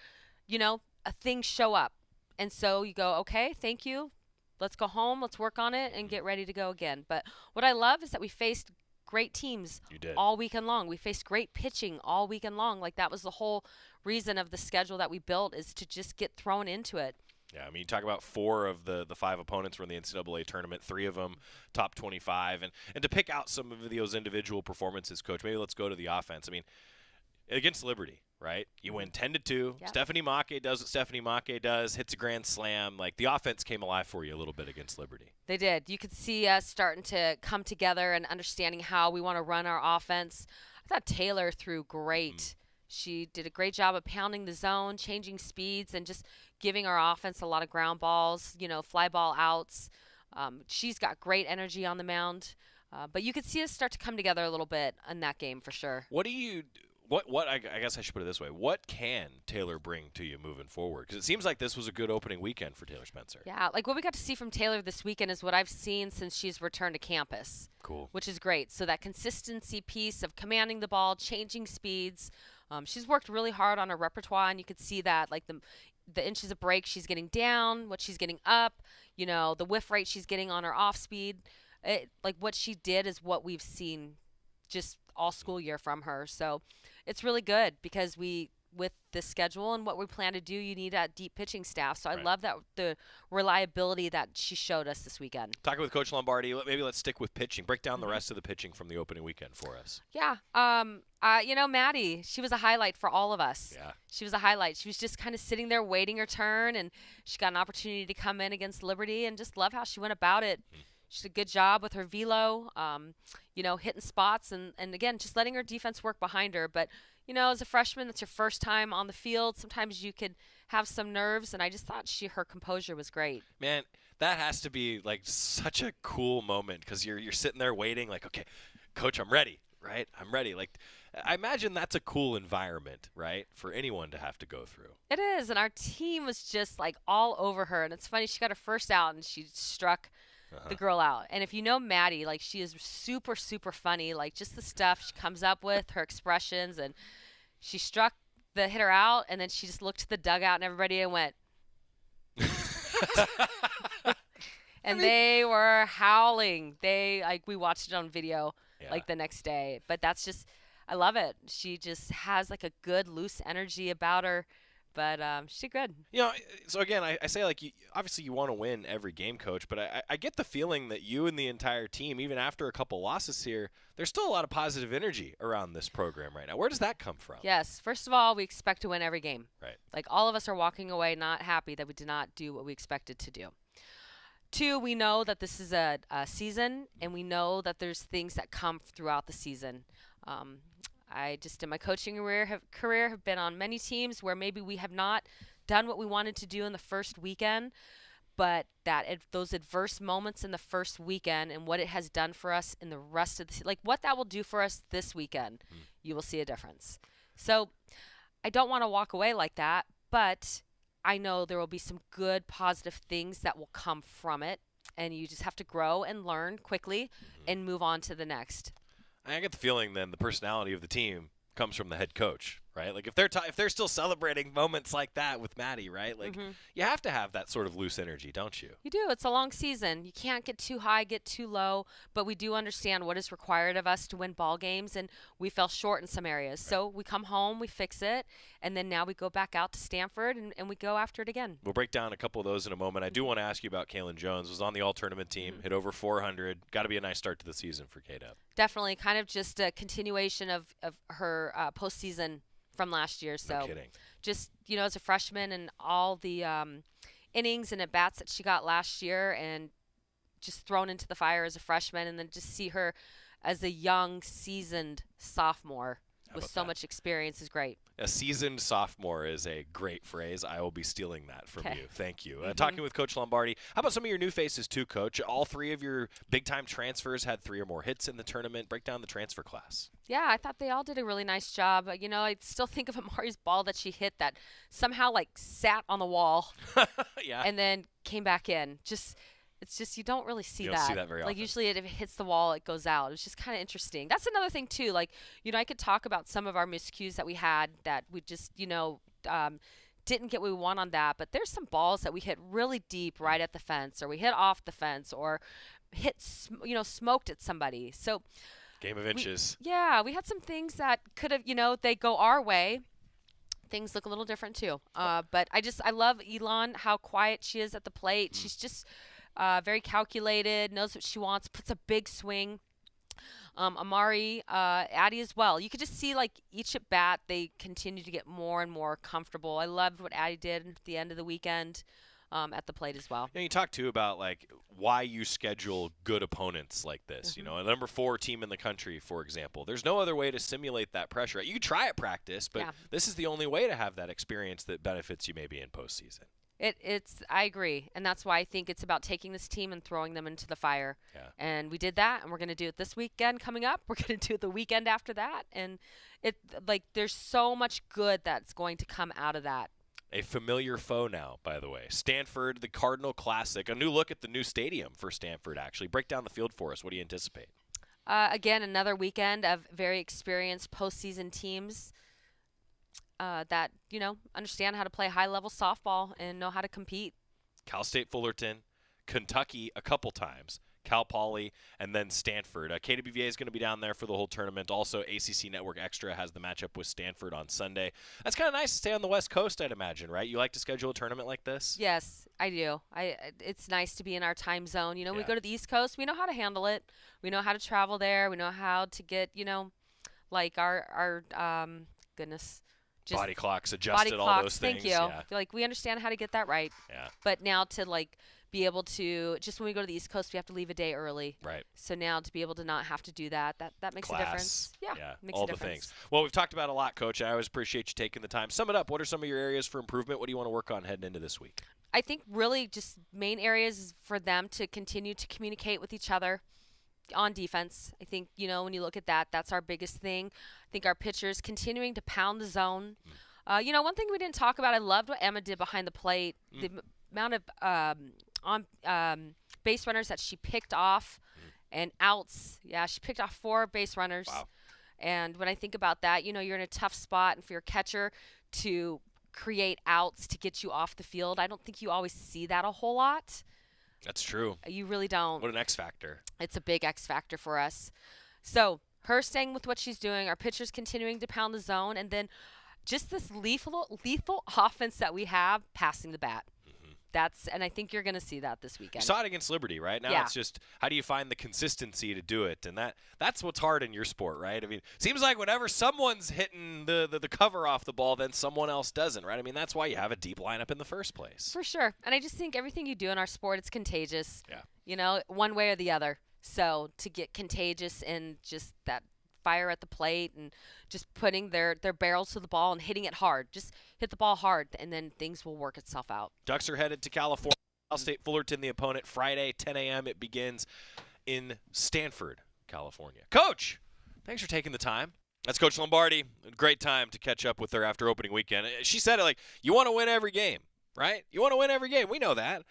T: a thing show up. And so you go, okay, thank you. Let's go home. Let's work on it and get ready to go again. But what I love is that we faced great teams all weekend long. We faced great pitching all weekend long. Like, that was the whole reason of the schedule that we built, is to just get thrown into it.
I: Yeah, I mean, you talk about 4 of the 5 opponents were in the NCAA tournament, 3 of them top 25. And to pick out some of those individual performances, Coach, maybe let's go to the offense. I mean, against Liberty, right? You win 10-2. Yep. Stephanie Maake does what Stephanie Maake does, hits a grand slam. Like, the offense came alive for you a little bit against Liberty.
T: They did. You could see us starting to come together and understanding how we want to run our offense. I thought Taylor threw great. She did a great job of pounding the zone, changing speeds, and just giving our offense a lot of ground balls, fly ball outs. She's got great energy on the mound. But you could see us start to come together a little bit in that game for sure.
I: I guess I should put it this way. What can Taylor bring to you moving forward? Because it seems like this was a good opening weekend for Taylor Spencer.
T: Yeah, like what we got to see from Taylor this weekend is what I've seen since she's returned to campus.
I: Cool.
T: Which is great. So that consistency piece of commanding the ball, changing speeds. She's worked really hard on her repertoire, and you could see that, like the inches of break she's getting down, what she's getting up, the whiff rate she's getting on her off speed. Like, what she did is what we've seen just all school year from her. So it's really good because with this schedule and what we plan to do, you need a deep pitching staff. So I love that the reliability that she showed us this weekend.
I: Talking with Coach Lombardi, maybe let's stick with pitching. Break down the rest of the pitching from the opening weekend for us.
T: Yeah. Maddie, she was a highlight for all of us.
I: Yeah.
T: She was a highlight. She was just kind of sitting there waiting her turn, and she got an opportunity to come in against Liberty, and just love how she went about it. She did a good job with her velo, hitting spots, and again, just letting her defense work behind her. But, as a freshman, that's your first time on the field. Sometimes you could have some nerves, and I just thought her composure was great.
I: Man, that has to be, like, such a cool moment because you're sitting there waiting, like, okay, Coach, I'm ready, right? I'm ready. Like, I imagine that's a cool environment, right, for anyone to have to go through.
T: It is, and our team was just, like, all over her. And it's funny, she got her first out, and she struck the girl out. And if you know Maddie, like, she is super, super funny. Like, just the stuff she comes up with, her expressions, and she struck the hitter out, and then she just looked to the dugout and everybody and went. And they were howling. We watched it on video the next day. But that's just, I love it. She just has like a good loose energy about her. But she's good.
I: So again, I say, like, obviously you want to win every game, Coach, but I get the feeling that you and the entire team, even after a couple losses here, there's still a lot of positive energy around this program right now. Where does that come from?
T: Yes. First of all, we expect to win every game.
I: Right.
T: Like, all of us are walking away not happy that we did not do what we expected to do. 2, we know that this is a season, and we know that there's things that come throughout the season. I just, in my coaching career, have been on many teams where maybe we have not done what we wanted to do in the first weekend, but those adverse moments in the first weekend and what it has done for us in the rest of the like what that will do for us this weekend, you will see a difference. So I don't want to walk away like that, but I know there will be some good positive things that will come from it, and you just have to grow and learn quickly and move on to the next.
I: I get the feeling then the personality of the team comes from the head coach, right? Like, if they're still celebrating moments like that with Maddie, right? Like, you have to have that sort of loose energy, don't you?
T: You do. It's a long season. You can't get too high, get too low, but we do understand what is required of us to win ball games, and we fell short in some areas. Right. So we come home, we fix it, and then now we go back out to Stanford, and we go after it again.
I: We'll break down a couple of those in a moment. I do want to ask you about Kaylin Jones. Was on the all-tournament team, hit over 400. Got to be a nice start to the season for K-Dub.
T: Definitely. Kind of just a continuation of her postseason from last year. So
I: no kidding.
T: Just, as a freshman and all the innings and at-bats that she got last year, and just thrown into the fire as a freshman, and then just see her as a young, seasoned sophomore with so much experience is great.
I: A seasoned sophomore is a great phrase. I will be stealing that from you. Thank you. Talking with Coach Lombardi. How about some of your new faces too, Coach? All 3 of your big-time transfers had 3 or more hits in the tournament. Break down the transfer class.
T: Yeah, I thought they all did a really nice job. I still think of Amari's ball that she hit that somehow, sat on the wall and then came back in. It's just you don't really see that.
I: You don't see that very often.
T: Usually if it hits the wall, it goes out. It's just kind of interesting. That's another thing too. I could talk about some of our miscues that we had that we just, didn't get what we want on that. But there's some balls that we hit really deep right at the fence, or we hit off the fence, or hit, smoked at somebody. So
I: game of inches.
T: We had some things that could have, they go our way. Things look a little different too. But I love Elon, how quiet she is at the plate. She's just very calculated, knows what she wants, puts a big swing. Amari, Addie as well. You could just see, each at bat, they continue to get more and more comfortable. I loved what Addie did at the end of the weekend at the plate as well.
I: You talk, too, about, why you schedule good opponents like this. A number 4 team in the country, for example. There's no other way to simulate that pressure. You can try at practice, but this is the only way to have that experience that benefits you maybe in postseason.
T: I agree, and that's why I think it's about taking this team and throwing them into the fire.
I: Yeah.
T: And we did that, and we're going to do it this weekend coming up. We're going to do it the weekend after that, and there's so much good that's going to come out of that.
I: A familiar foe now, by the way. Stanford, the Cardinal Classic. A new look at the new stadium for Stanford, actually. Break down the field for us. What do you anticipate?
T: Again, another weekend of very experienced postseason teams. That, understand how to play high-level softball and know how to compete.
I: Cal State Fullerton, Kentucky a couple times, Cal Poly, and then Stanford. KWVA is going to be down there for the whole tournament. Also, ACC Network Extra has the matchup with Stanford on Sunday. That's kind of nice to stay on the West Coast, I'd imagine, right? You like to schedule a tournament like this?
T: Yes, I do. It's nice to be in our time zone. We go to the East Coast. We know how to handle it. We know how to travel there. We know how to get, our goodness.
I: Body clocks adjusted, all those things.
T: Thank you. Yeah. We understand how to get that right.
I: Yeah.
T: But now to be able to, just when we go to the East Coast, we have to leave a day early.
I: Right.
T: So now to be able to not have to do that makes a difference. Yeah. Makes
I: all
T: a difference.
I: The things. Well, we've talked about a lot, Coach. I always appreciate you taking the time. Sum it up. What are some of your areas for improvement? What do you want to work on heading into this week?
T: I think really just main areas for them to continue to communicate with each other on defense. I think, when you look at that, that's our biggest thing. I think our pitchers continuing to pound the zone. One thing we didn't talk about, I loved what Emma did behind the plate. The amount of on base runners that she picked off and outs. Yeah, she picked off 4 base runners.
I: Wow.
T: And when I think about that, you're in a tough spot, and for your catcher to create outs to get you off the field, I don't think you always see that a whole lot.
I: That's true.
T: You really don't.
I: What an X factor.
T: It's a big X factor for us. So her staying with what she's doing, our pitchers continuing to pound the zone, and then just this lethal offense that we have, passing the bat. And I think you're going to see that this weekend.
I: You saw it against Liberty, right? Now it's just how do you find the consistency to do it? And that's what's hard in your sport, right? I mean, seems like whenever someone's hitting the cover off the ball, then someone else doesn't, right? I mean, that's why you have a deep lineup in the first place.
T: For sure. And I just think everything you do in our sport, it's contagious.
I: Yeah.
T: One way or the other. So to get contagious and just that fire at the plate and just putting their barrels to the ball and hitting it hard. Just hit the ball hard, and then things will work itself out.
I: Ducks are headed to California. Cal State Fullerton, the opponent, Friday, 10 a.m. It begins in Stanford, California. Coach, thanks for taking the time. That's Coach Lombardi. Great time to catch up with her after opening weekend. She said it like, you want to win every game, right? You want to win every game. We know that.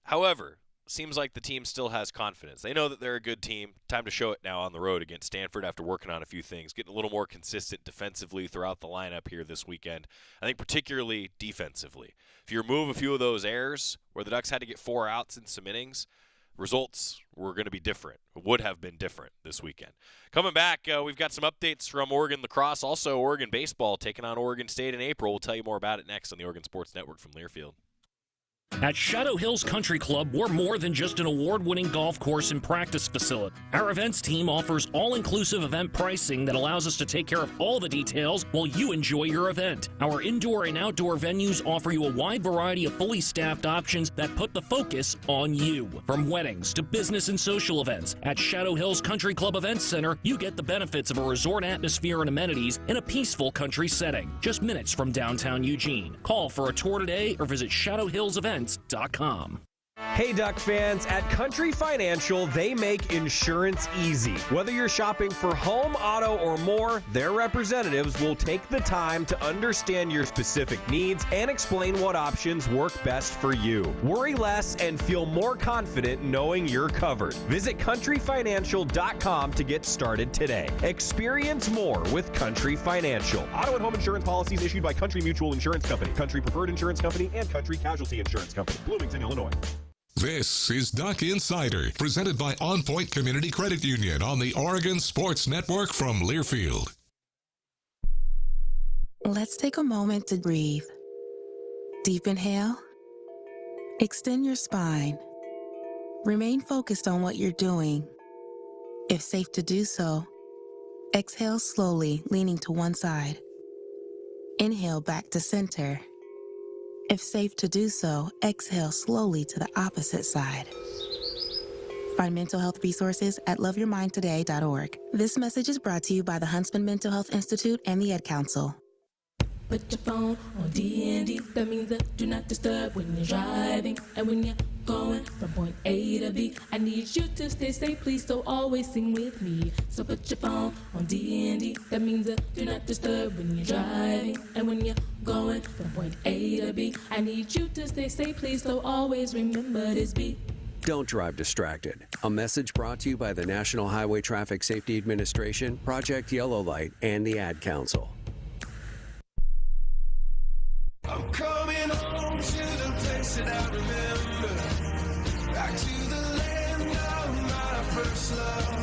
I: However, seems like the team still has confidence. They know that they're a good team. Time to show it now on the road against Stanford after working on a few things, getting a little more consistent defensively throughout the lineup here this weekend. I think particularly defensively. If you remove a few of those errors where the Ducks had to get 4 outs in some innings, results were going to be different, would have been different this weekend. Coming back, we've got some updates from Oregon lacrosse, also Oregon baseball taking on Oregon State in April. We'll tell you more about it next on the Oregon Sports Network from Learfield.
U: At Shadow Hills Country Club, we're more than just an award-winning golf course and practice facility. Our events team offers all-inclusive event pricing that allows us to take care of all the details while you enjoy your event. Our indoor and outdoor venues offer you a wide variety of fully staffed options that put the focus on you. From weddings to business and social events, at Shadow Hills Country Club Events Center, you get the benefits of a resort atmosphere and amenities in a peaceful country setting, just minutes from downtown Eugene. Call for a tour today or visit shadowhillsevents.com.
V: Hey Duck fans, at Country Financial, they make insurance easy. Whether you're shopping for home, auto, or more, their representatives will take the time to understand your specific needs and explain what options work best for you. Worry less and feel more confident knowing you're covered. Visit countryfinancial.com to get started today. Experience more with Country Financial. Auto and home insurance policies issued by Country Mutual Insurance Company, Country Preferred Insurance Company, and Country Casualty Insurance Company, Bloomington, Illinois.
B: This is Duck Insider, presented by OnPoint Community Credit Union on the Oregon Sports Network from Learfield.
W: Let's take a moment to breathe. Deep inhale. Extend your spine. Remain focused on what you're doing. If safe to do so, exhale slowly, leaning to one side. Inhale back to center. If safe to do so, exhale slowly to the opposite side. Find mental health resources at loveyourmindtoday.org. This message is brought to you by the Huntsman Mental Health Institute and the Ad Council.
X: Put your phone on D&D. That means that do not disturb when you're driving. And when you're going from point A to B, I need you to stay safe, please, so always sing with me. So put your phone on D&D. That means that do not disturb when you're driving. And when you're going from point A to B, I need you to stay safe, please, so always remember this beat.
Y: Don't drive distracted. A message brought to you by the National Highway Traffic Safety Administration, Project Yellow Light, and the Ad Council.
P: I'm coming home to the place that I remember, back to the land of my first love.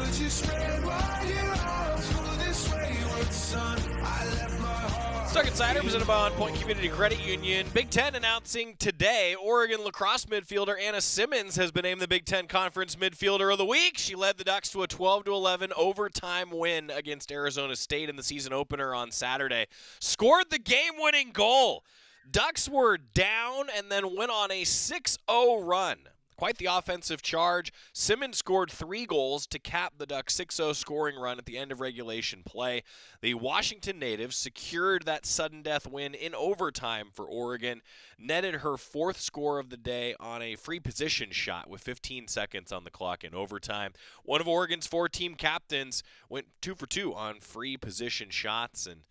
P: Would you spread while you're out for this wayward son? I left my heart.
I: Duck Insider presented by OnPoint Community Credit Union. Big Ten announcing today Oregon lacrosse midfielder Anna Simmons has been named the Big Ten Conference Midfielder of the Week. She led the Ducks to a 12-11 overtime win against Arizona State in the season opener on Saturday. Scored the game-winning goal. Ducks were down and then went on a 6-0 run. Quite the offensive charge. Simmons scored 3 goals to cap the Ducks' 6-0 scoring run at the end of regulation play. The Washington natives secured that sudden death win in overtime for Oregon, netted her 4th score of the day on a free position shot with 15 seconds on the clock in overtime. One of Oregon's 4 team captains went 2 for 2 on free position shots, and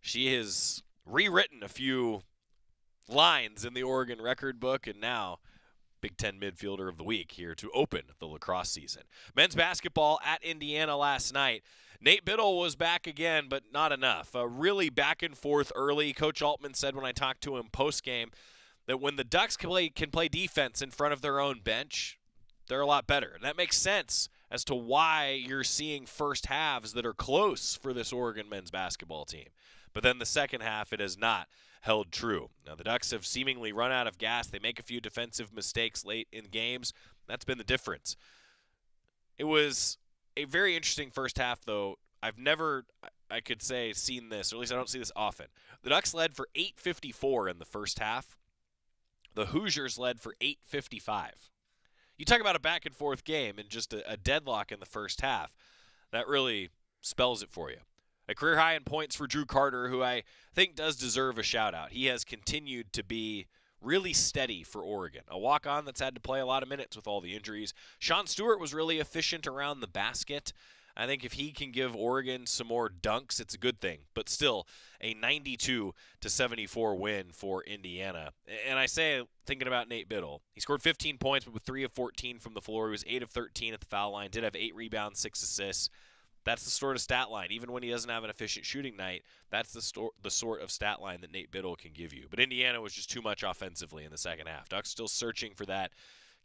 I: she has rewritten a few lines in the Oregon record book, and now Big Ten Midfielder of the Week here to open the lacrosse season. Men's basketball at Indiana last night. Nate Biddle was back again, but not enough. Really back and forth early. Coach Altman said when I talked to him post-game that when the Ducks can play defense in front of their own bench, they're a lot better. And that makes sense as to why you're seeing first halves that are close for this Oregon men's basketball team. But then the second half, it has not held true. Now, the Ducks have seemingly run out of gas. They make a few defensive mistakes late in games. That's been the difference. It was a very interesting first half, though. I've never, I could say, seen this, or at least I don't see this often. The Ducks led for 8:54 in the first half. The Hoosiers led for 8:55. You talk about a back-and-forth game and just a deadlock in the first half. That really spells it for you. A career high in points for Drew Carter, who I think does deserve a shout-out. He has continued to be really steady for Oregon. A walk-on that's had to play a lot of minutes with all the injuries. Sean Stewart was really efficient around the basket. I think if he can give Oregon some more dunks, it's a good thing. But still, a 92-74 win for Indiana. And I say, thinking about Nate Biddle, he scored 15 points, but with 3 of 14 from the floor. He was 8 of 13 at the foul line, did have 8 rebounds, 6 assists. That's the sort of stat line. Even when he doesn't have an efficient shooting night, that's the sort of stat line that Nate Biddle can give you. But Indiana was just too much offensively in the second half. Ducks still searching for that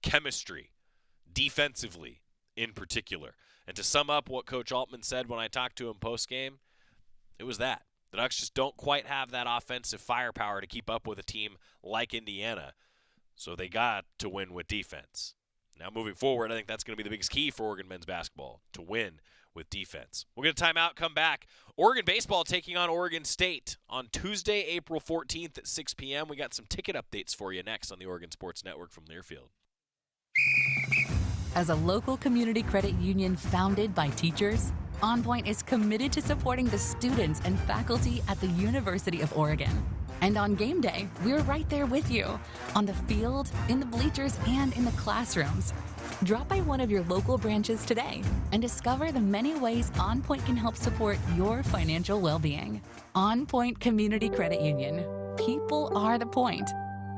I: chemistry, defensively in particular. And to sum up what Coach Altman said when I talked to him post-game, it was that. The Ducks just don't quite have that offensive firepower to keep up with a team like Indiana. So they got to win with defense. Now moving forward, I think that's going to be the biggest key for Oregon men's basketball, to win with defense. We'll get a timeout, come back. Oregon baseball taking on Oregon State on Tuesday, April 14th at 6 p.m. We got some ticket updates for you next on the Oregon Sports Network from Learfield.
L: As a local community credit union founded by teachers, OnPoint is committed to supporting the students and faculty at the University of Oregon. And on game day, we're right there with you, on the field, in the bleachers, and in the classrooms. Drop by one of your local branches today and discover the many ways OnPoint can help support your financial well-being. OnPoint Community Credit Union. People are the point.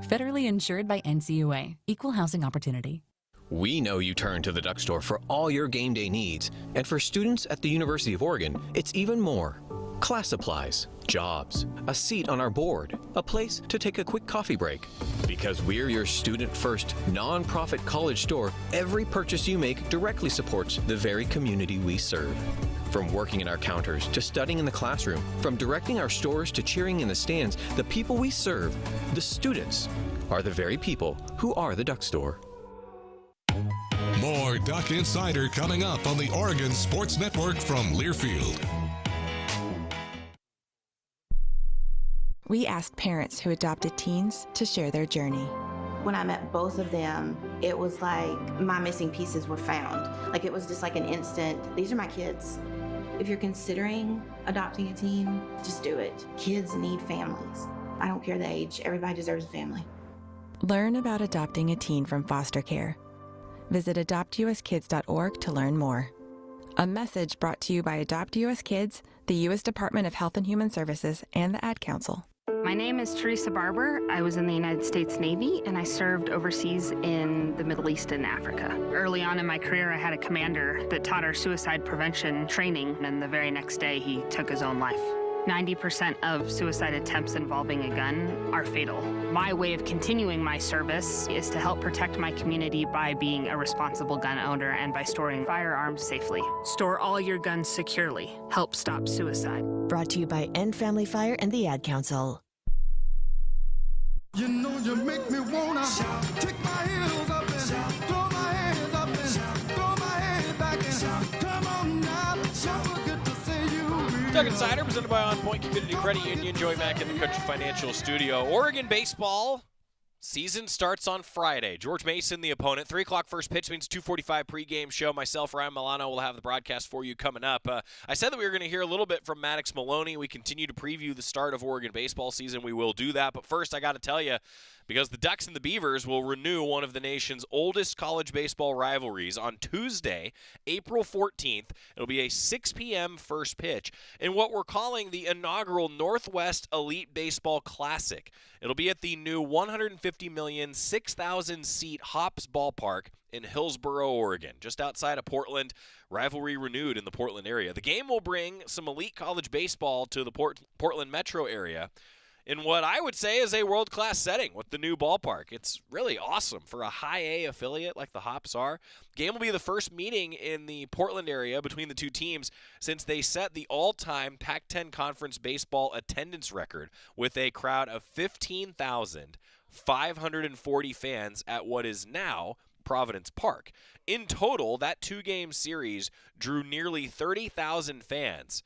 L: Federally insured by NCUA. Equal housing opportunity.
M: We know you turn to the Duck Store for all your game day needs. And for students at the University of Oregon, it's even more. Class supplies, jobs, a seat on our board, a place to take a quick coffee break. Because we're your student-first, non-profit college store, every purchase you make directly supports the very community we serve. From working in our counters to studying in the classroom, from directing our stores to cheering in the stands, the people we serve, the students, are the very people who are the Duck Store.
B: More Duck Insider coming up on the Oregon Sports Network from Learfield.
R: We asked parents who adopted teens to share their journey.
A: When I met both of them, it was like my missing pieces were found. Like it was just like an instant, these are my kids. If you're considering adopting a teen, just do it. Kids need families. I don't care the age, everybody deserves a family.
R: Learn about adopting a teen from foster care. Visit adoptuskids.org to learn more. A message brought to you by Adopt US Kids, the U.S. Department of Health and Human Services, and the Ad Council.
C: My name is Teresa Barber. I was in the United States Navy, and I served overseas in the Middle East and Africa. Early on in my career, I had a commander that taught our suicide prevention training, and the very next day, he took his own life. 90% of suicide attempts involving a gun are fatal. My way of continuing my service is to help protect my community by being a responsible gun owner and by storing firearms safely. Store all your guns securely. Help stop suicide.
D: Brought to you by End Family Fire and the Ad Council.
P: You know you make me wanna kick my heels up and throw my hands up and throw my head back and come on now. So good to see you.
I: Duck Insider presented by OnPoint Community Credit Union. Joey Mack in the Country Financial Studio. Oregon baseball Season starts on Friday. George Mason, the opponent. 3 o'clock first pitch means 2:45 pregame show. Myself, Ryan Milano, will have the broadcast for you coming up. I said that we were going to hear a little bit from Maddox Maloney. We continue to preview the start of Oregon baseball season. We will do that. But first, I got to tell you, because the Ducks and the Beavers will renew one of the nation's oldest college baseball rivalries on Tuesday, April 14th. It'll be a 6 p.m. first pitch in what we're calling the inaugural Northwest Elite Baseball Classic. It'll be at the new $150 million, 6,000-seat Hops Ballpark in Hillsboro, Oregon, just outside of Portland. Rivalry renewed in the Portland area. The game will bring some elite college baseball to the Portland metro area in what I would say is a world-class setting with the new ballpark. It's really awesome for a high-A affiliate like the Hops are. Game will be the first meeting in the Portland area between the two teams since they set the all-time Pac-10 Conference baseball attendance record with a crowd of 15,540 fans at what is now Providence Park. In total, that two-game series drew nearly 30,000 fans.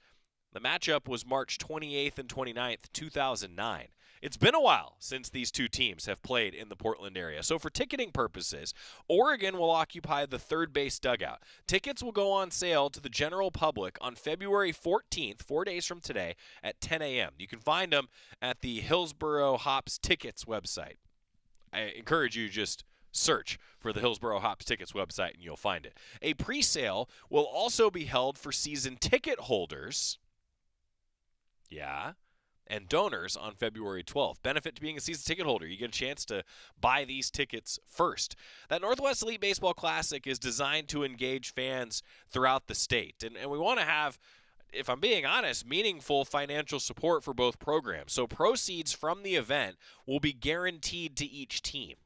I: The matchup was March 28th and 29th, 2009. It's been a while since these two teams have played in the Portland area. So for ticketing purposes, Oregon will occupy the third base dugout. Tickets will go on sale to the general public on February 14th, 4 days from today, at 10 a.m. You can find them at the Hillsboro Hops Tickets website. I encourage you just search for the Hillsboro Hops Tickets website and you'll find it. A pre-sale will also be held for season ticket holders. Yeah, and donors on February 12th. Benefit to being a season ticket holder. You get a chance to buy these tickets first. That Northwest Elite Baseball Classic is designed to engage fans throughout the state. And we want to have, if I'm being honest, meaningful financial support for both programs. So proceeds from the event will be guaranteed to each team.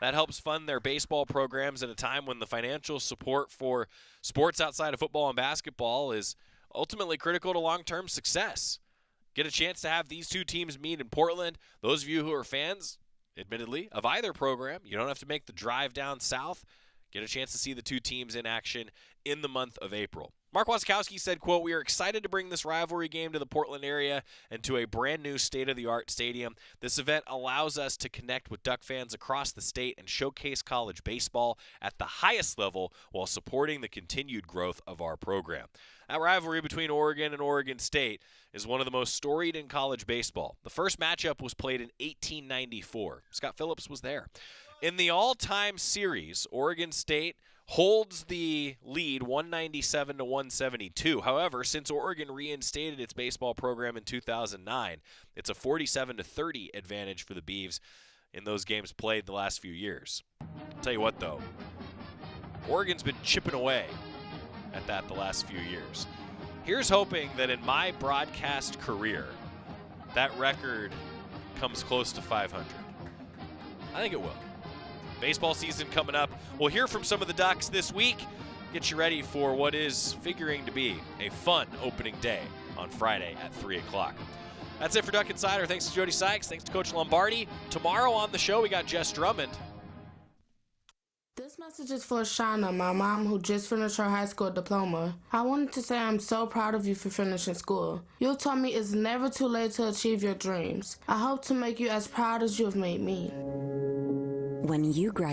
I: That helps fund their baseball programs at a time when the financial support for sports outside of football and basketball is ultimately critical to long-term success. Get a chance to have these two teams meet in Portland. Those of you who are fans, admittedly, of either program, you don't have to make the drive down south. Get a chance to see the two teams in action in the month of April. Mark Wasikowski said, quote, "We are excited to bring this rivalry game to the Portland area and to a brand new state-of-the-art stadium. This event allows us to connect with Duck fans across the state and showcase college baseball at the highest level while supporting the continued growth of our program." That rivalry between Oregon and Oregon State is one of the most storied in college baseball. The first matchup was played in 1894. Scott Phillips was there. In the all-time series, Oregon State holds the lead 197 to 172. However, since Oregon reinstated its baseball program in 2009, it's a 47 to 30 advantage for the Beavs in those games played the last few years. I'll tell you what, though, Oregon's been chipping away at that the last few years. Here's hoping that in my broadcast career, that record comes close to 500. I think it will. Baseball season coming up. We'll hear from some of the Ducks this week. Get you ready for what is figuring to be a fun opening day on Friday at 3 o'clock. That's it for Duck Insider. Thanks to Jody Sykes. Thanks to Coach Lombardi. Tomorrow on the show, we got Jess Drummond.
F: This message is for Shauna, my mom who just finished her high school diploma. I wanted to say I'm so proud of you for finishing school. You told me it's never too late to achieve your dreams. I hope to make you as proud as you have made me.
G: When you graduate